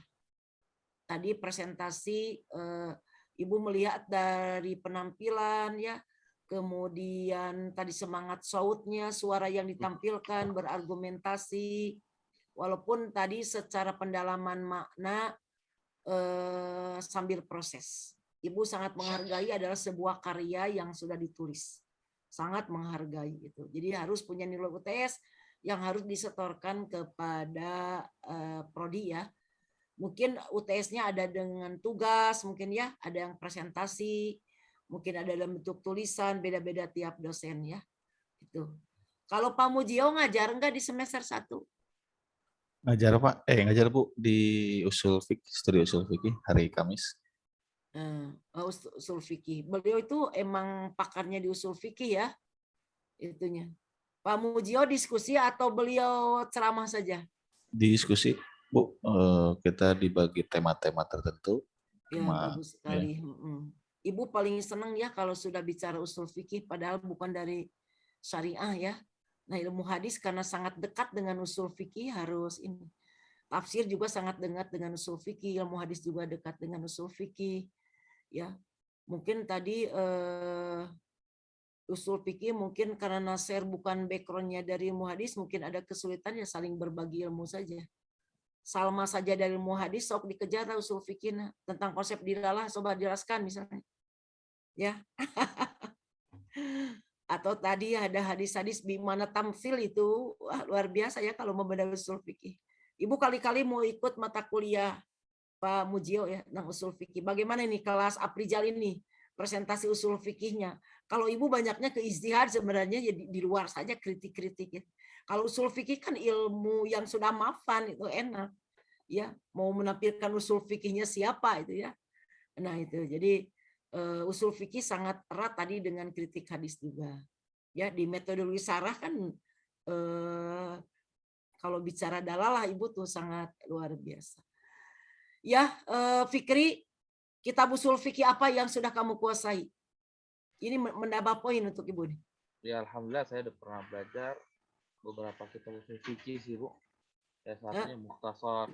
Tadi presentasi Ibu melihat dari penampilan ya, kemudian tadi semangat sautnya, suara yang ditampilkan, berargumentasi, walaupun tadi secara pendalaman makna sambil proses. Ibu sangat menghargai adalah sebuah karya yang sudah ditulis. Sangat menghargai itu. Jadi harus punya nilai UTS yang harus disetorkan kepada prodi ya. Mungkin UTS-nya ada dengan tugas, mungkin ya, ada yang presentasi, mungkin ada dalam bentuk tulisan, beda-beda tiap dosen ya. Itu. Kalau Pak Mujio ngajar enggak di semester 1? Ngajar Pak, ngajar Bu di Usul Fikih, studi Usul Fikih hari Kamis. Usul fikih. Beliau itu emang pakarnya di usul fikih ya, itunya. Pak Mujio diskusi atau beliau ceramah saja? Diskusi Bu, kita dibagi tema-tema tertentu. Ya bagus sekali. Ya. Ibu paling senang ya kalau sudah bicara usul fikih, padahal bukan dari syariah ya. Nah ilmu hadis karena sangat dekat dengan usul fikih harus ini. Tafsir juga sangat dekat dengan usul fikih, ilmu hadis juga dekat dengan usul fikih. Ya, mungkin tadi usul fikih mungkin karena Nasir bukan backgroundnya dari ilmu hadis, mungkin ada kesulitan ya saling berbagi ilmu saja. Salma saja dari ilmu hadis, sok dikejar usul fikih tentang konsep dilalah, coba jelaskan misalnya. Ya. Atau tadi ada hadis-hadis di mana tamsil itu wah, luar biasa ya kalau membedah usul fikih. Ibu kali-kali mau ikut mata kuliah Pak Mujio ya tentang usul fikih. Bagaimana nih kelas Aprijal ini presentasi usul fikihnya? Kalau ibu banyaknya ke ijtihad sebenarnya ya di luar saja kritik-kritik ya. Kalau usul fikih kan ilmu yang sudah mafan itu enak. Ya, mau menampilkan usul fikihnya siapa itu ya. Nah itu. Jadi usul fikih sangat erat tadi dengan kritik hadis juga. Ya, di metodologi sarah kan kalau bicara dalalah ibu tuh sangat luar biasa. Ya, Fikri, kitab usul fikih apa yang sudah kamu kuasai? Ini menambah poin untuk Ibu nih. Ya, alhamdulillah saya udah pernah belajar beberapa kitab usul fikih sih, Bu. Ya, satunya Mukhtasar.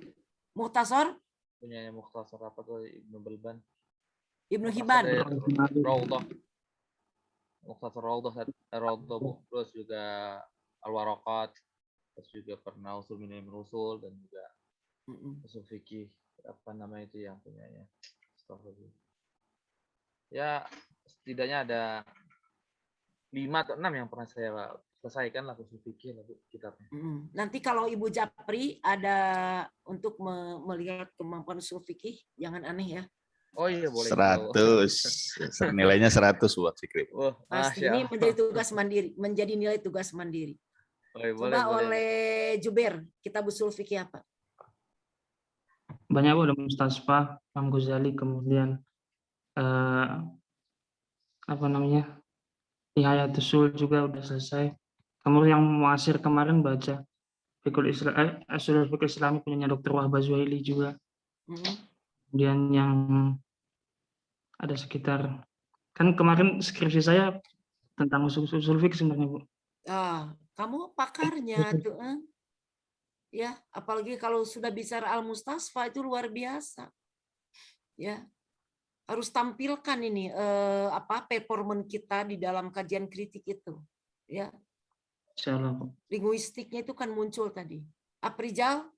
Mukhtasar? Punyanya Mukhtasar apa tuh Ibnu Balban? Ibnu Hibban. Raudhah. Mukhtasar Raudhah, Bu. Terus juga Al-Waraqat. Terus juga pernah usul minimum usul dan juga usul fikih. Apa namanya itu yang punyanya? Ya, setidaknya ada 5 atau 6 yang pernah saya selesaikan lah usul fikih lah kitabnya. Nanti kalau Ibu Japri ada untuk melihat kemampuan usul fikih, jangan aneh ya. Oh iya boleh. 100. Nilainya 100 buat Fikri. Pasti ini menjadi tugas mandiri, menjadi nilai tugas mandiri. Coba oleh Juber, kitab usul fikih apa? Banyak ada Mustasfa, Imam Ghazali, kemudian apa namanya Nihayatus Sul juga udah selesai. Kemudian yang muasir kemarin baca Fikul Islam, Fikul Islami punya Dr. Wahbah Zuhaili juga. Kemudian yang ada sekitar kan kemarin skripsi saya tentang usul fikih sebenarnya Bu. Kamu pakarnya tuh. Ya, apalagi kalau sudah bicara Al-Mustasfa itu luar biasa. Ya. Harus tampilkan ini performan kita di dalam kajian kritik itu. Ya. Linguistiknya itu kan muncul tadi. Aprijal,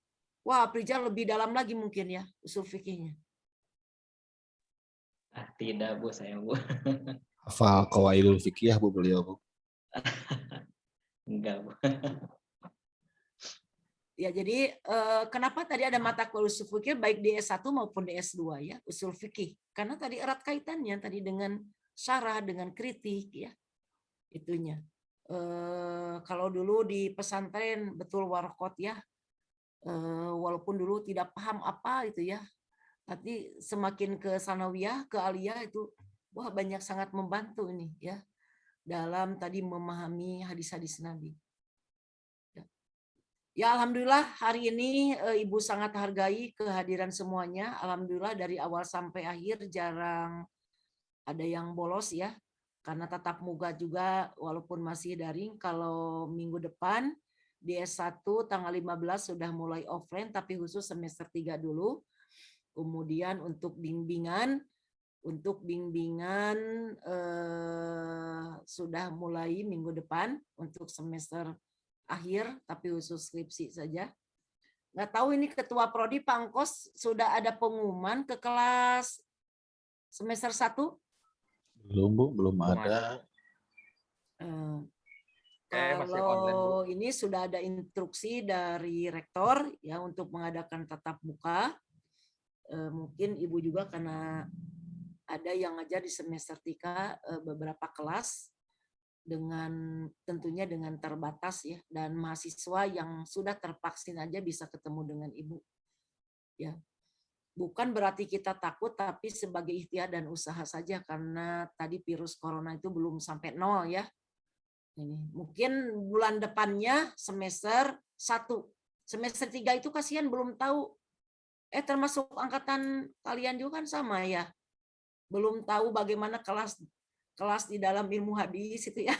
Aprijal lebih dalam lagi mungkin ya usul fikihnya. Tidak Bu, saya Bu. Hafal Qawaidul Fikih Bu beliau Bu. Enggak Bu. Ya, jadi kenapa tadi ada mata kuliah usul fikih baik di S1 maupun di S2 ya, usul fikih. Karena tadi erat kaitannya tadi dengan syarah, dengan kritik ya. Itunya. Kalau dulu di pesantren betul warqot ya. Walaupun dulu tidak paham apa itu ya. Tapi semakin ke sanawiyah, ke aliyah itu banyak sangat membantu ini ya. Dalam tadi memahami hadis-hadis Nabi. Ya alhamdulillah hari ini Ibu sangat hargai kehadiran semuanya. Alhamdulillah dari awal sampai akhir jarang ada yang bolos ya. Karena tatap muka juga walaupun masih daring. Kalau minggu depan di S1 tanggal 15 sudah mulai offline tapi khusus semester 3 dulu. Kemudian untuk bimbingan Untuk bimbingan sudah mulai minggu depan untuk semester akhir, tapi khusus skripsi saja. Nggak tahu ini Ketua Prodi Pak Angkos sudah ada pengumuman ke kelas semester 1? Belum Bu, belum Belum ada. Masih online, Bu. Kalau ini sudah ada instruksi dari rektor ya untuk mengadakan tatap muka. Mungkin Ibu juga karena ada yang ngajar di semester 3 beberapa kelas dengan tentunya dengan terbatas ya, dan mahasiswa yang sudah tervaksin aja bisa ketemu dengan Ibu. Ya. Bukan berarti kita takut, tapi sebagai ikhtiar dan usaha saja karena tadi virus corona itu belum sampai 0 ya. Ini mungkin bulan depannya semester 1. Semester 3 itu kasihan belum tahu. Termasuk angkatan kalian juga kan sama ya. Belum tahu bagaimana kelas di dalam ilmu hadis itu ya.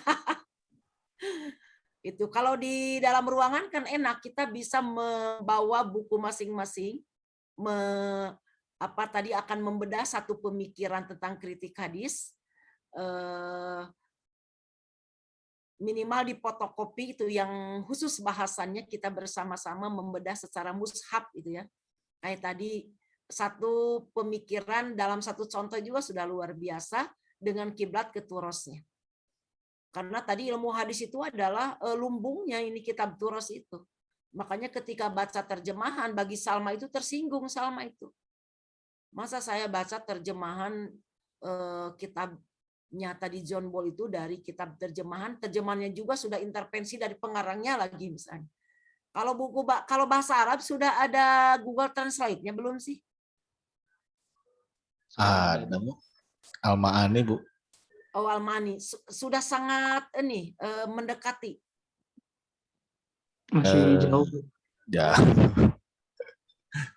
Itu kalau di dalam ruangan kan enak, kita bisa membawa buku masing-masing, akan membedah satu pemikiran tentang kritik hadis, minimal di fotokopi itu yang khusus bahasannya, kita bersama-sama membedah secara mushaf itu ya. Kayak tadi satu pemikiran dalam satu contoh juga sudah luar biasa dengan kiblat ke turosnya. Karena tadi ilmu hadis itu adalah lumbungnya ini kitab turos itu. Makanya ketika baca terjemahan bagi Salma itu tersinggung Salma itu. Masa saya baca terjemahan kitabnya tadi John Ball itu dari kitab terjemahannya juga sudah intervensi dari pengarangnya lagi misalnya. Kalau bahasa Arab sudah ada Google Translate-nya belum sih? Ada Bu. Al-Ma'ani Bu. Oh, Al-Ma'ani sudah sangat mendekati. Masih jauh.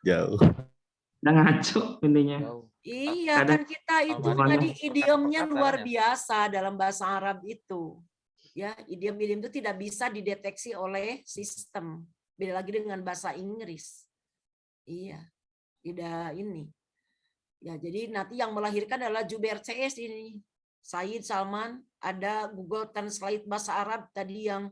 Jauh. Udah ngaco intinya. Iya, kan kita itu tadi idiomnya luar ya. biasa dalam bahasa Arab itu. Ya, idiom-idiom itu tidak bisa dideteksi oleh sistem. Beda lagi dengan bahasa Inggris. Iya, tidak ini. Ya, jadi nanti yang melahirkan adalah Jubair CS ini. Said Salman, ada Google Translate bahasa Arab tadi yang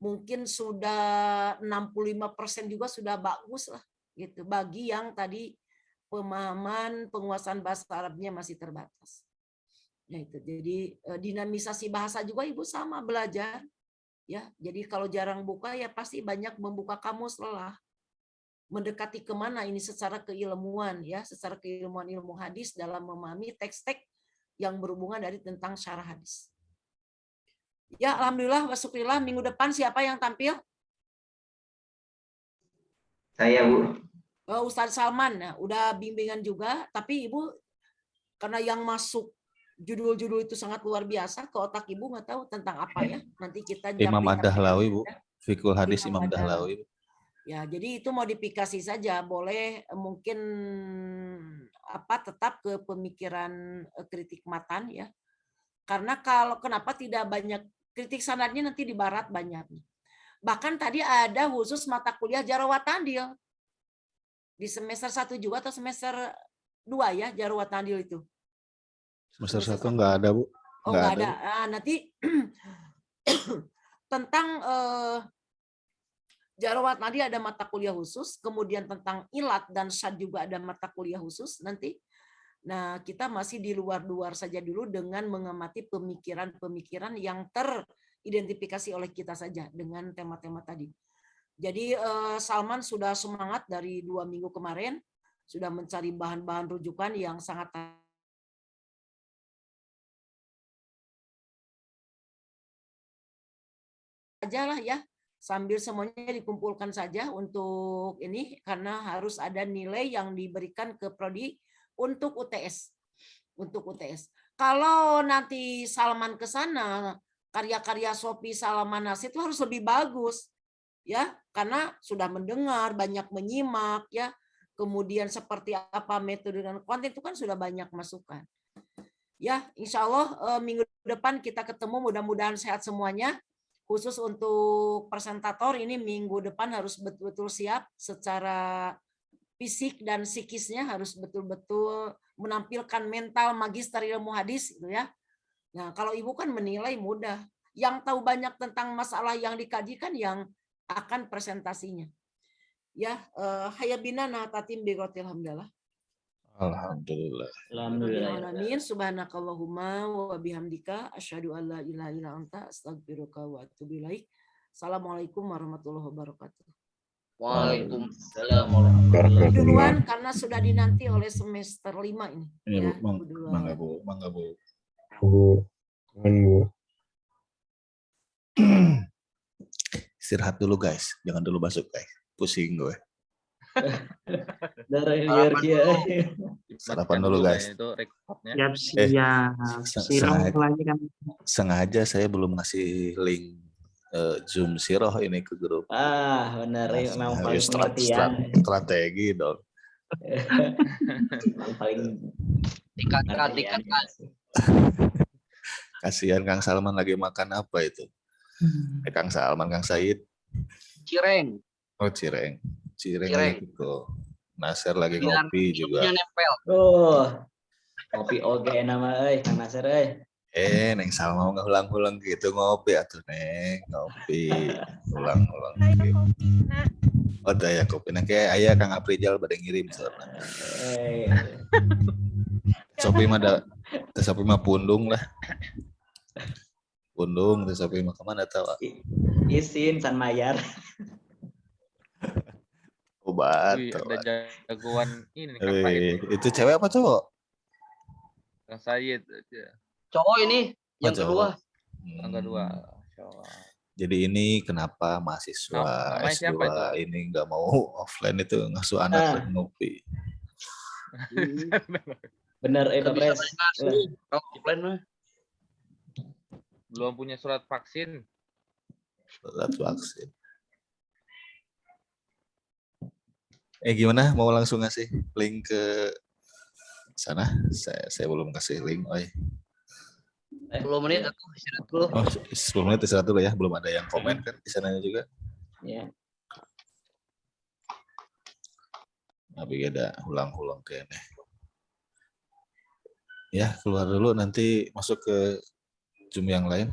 mungkin sudah 65% juga sudah bagus lah gitu. Bagi yang tadi pemahaman penguasaan bahasa Arabnya masih terbatas. Ya itu. Jadi dinamisasi bahasa juga Ibu sama belajar. Ya, jadi kalau jarang buka ya pasti banyak membuka kamus lelah. Mendekati kemana ini secara keilmuan ya, secara keilmuan ilmu hadis dalam memahami teks-teks yang berhubungan dari tentang syarah hadis. Ya, alhamdulillah wa syukurillah, minggu depan siapa yang tampil? Saya Bu. Ustadz Salman, nah, udah bimbingan juga, tapi Ibu karena yang masuk judul-judul itu sangat luar biasa, ke otak Ibu nggak tahu tentang apa ya. Nanti kita Imam Ad-Dahlawi Bu. Fikul hadis Imam Dahlawi. Ya, jadi itu modifikasi saja, boleh mungkin tetap ke pemikiran kritik matan ya. Karena kenapa tidak banyak kritik sanadnya nanti di barat banyak. Bahkan tadi ada khusus mata kuliah Jarwat Tandil. Di semester 1 juga atau semester 2 ya Jarwat Tandil itu? Semester 1 enggak ada Bu. Enggak ada. Nah, nanti tentang Jarwat tadi ada mata kuliah khusus, kemudian tentang ilat dan syad juga ada mata kuliah khusus nanti. Nah, kita masih di luar-luar saja dulu dengan mengamati pemikiran-pemikiran yang teridentifikasi oleh kita saja dengan tema-tema tadi. Jadi Salman sudah semangat dari 2 minggu kemarin, sudah mencari bahan-bahan rujukan yang sangat aja lah ya. Sambil semuanya dikumpulkan saja untuk ini, karena harus ada nilai yang diberikan ke prodi untuk UTS. Untuk UTS. Kalau nanti Salman ke sana, karya-karya Sophie Salmanas itu harus lebih bagus. Ya, karena sudah mendengar, banyak menyimak ya. Kemudian seperti apa metode dan konten itu kan sudah banyak masukan. Ya, insya Allah minggu depan kita ketemu, mudah-mudahan sehat semuanya. Khusus untuk presentator ini minggu depan harus betul-betul siap secara fisik dan psikisnya harus betul-betul menampilkan mental magister ilmu hadis gitu ya. Nah, kalau ibu kan menilai mudah. Yang tahu banyak tentang masalah yang dikajikan yang akan presentasinya. Ya, hayabina na tatim birotil hamdalah. Alhamdulillah. Alhamdulillah. Amin. Subhanakallahumma wa bihamdika asyhadu an la ilaha illa anta astaghfiruka wa atubu ilaik. Assalamualaikum warahmatullahi wabarakatuh. Waalaikumsalam Barakallahu. Duluan karena sudah dinanti oleh semester 5 ini. Iya, Ya, Bu. ibu duluan. Mangga, Bu. Mangga, Bu. Istirahat dulu, guys. Jangan dulu masuk, guys. Pusing gue. Dari liar kia. Sarapan Dimatikan dulu, guys. kayaknya itu recordnya. Siap. Siram lagi kan. Sengaja saya belum ngasih link Zoom Siroh ini ke grup. Benar, memang paling Harus pengertian. strategi dong. Paling Tingkatkan. Kasihan Kang Salman lagi makan apa itu? Kang Salman, Kang Said. Cireng. Oh, Cireng. Cireng Cireng. gitu. Nasir lagi Biar ngopi juga. hidungnya nempel. Kopi oge nama Kang Nasir Neng Salma nggak ulang-ulang gitu ngopi atuh Neng, ngopi ulang-ulang. Oh, daya kopi. Nah, kayak ayah Kang Aprijal pada ngirim soalnya. Sopi mah pundung lah. Pundung, terus Sopi mah kemana tahu? Isin San Mayar. Obat. Wih, ada jagoan ini nih, Kang Said. Itu cewek apa cowok? Kang Said. Cowok ini yang cowok. kedua. Yang kedua. Masya Allah. Jadi ini kenapa mahasiswa Namanya S2 siapa itu? ini nggak mau offline itu ngasuh anak ngopi. Bener Nggak bisa Pres. balik langsung. Kalau offline mah. Belum punya surat vaksin. Surat vaksin. Gimana? Mau langsung ngasih link ke sana? Saya belum kasih link. 10 menit aku istirahat dulu. Oh, 10 menit istirahat dulu ya. Belum ada yang komen kan di sananya juga. Ya. Tapi ada ulang-ulang kayaknya. Ya, keluar dulu nanti masuk ke Zoom yang lain.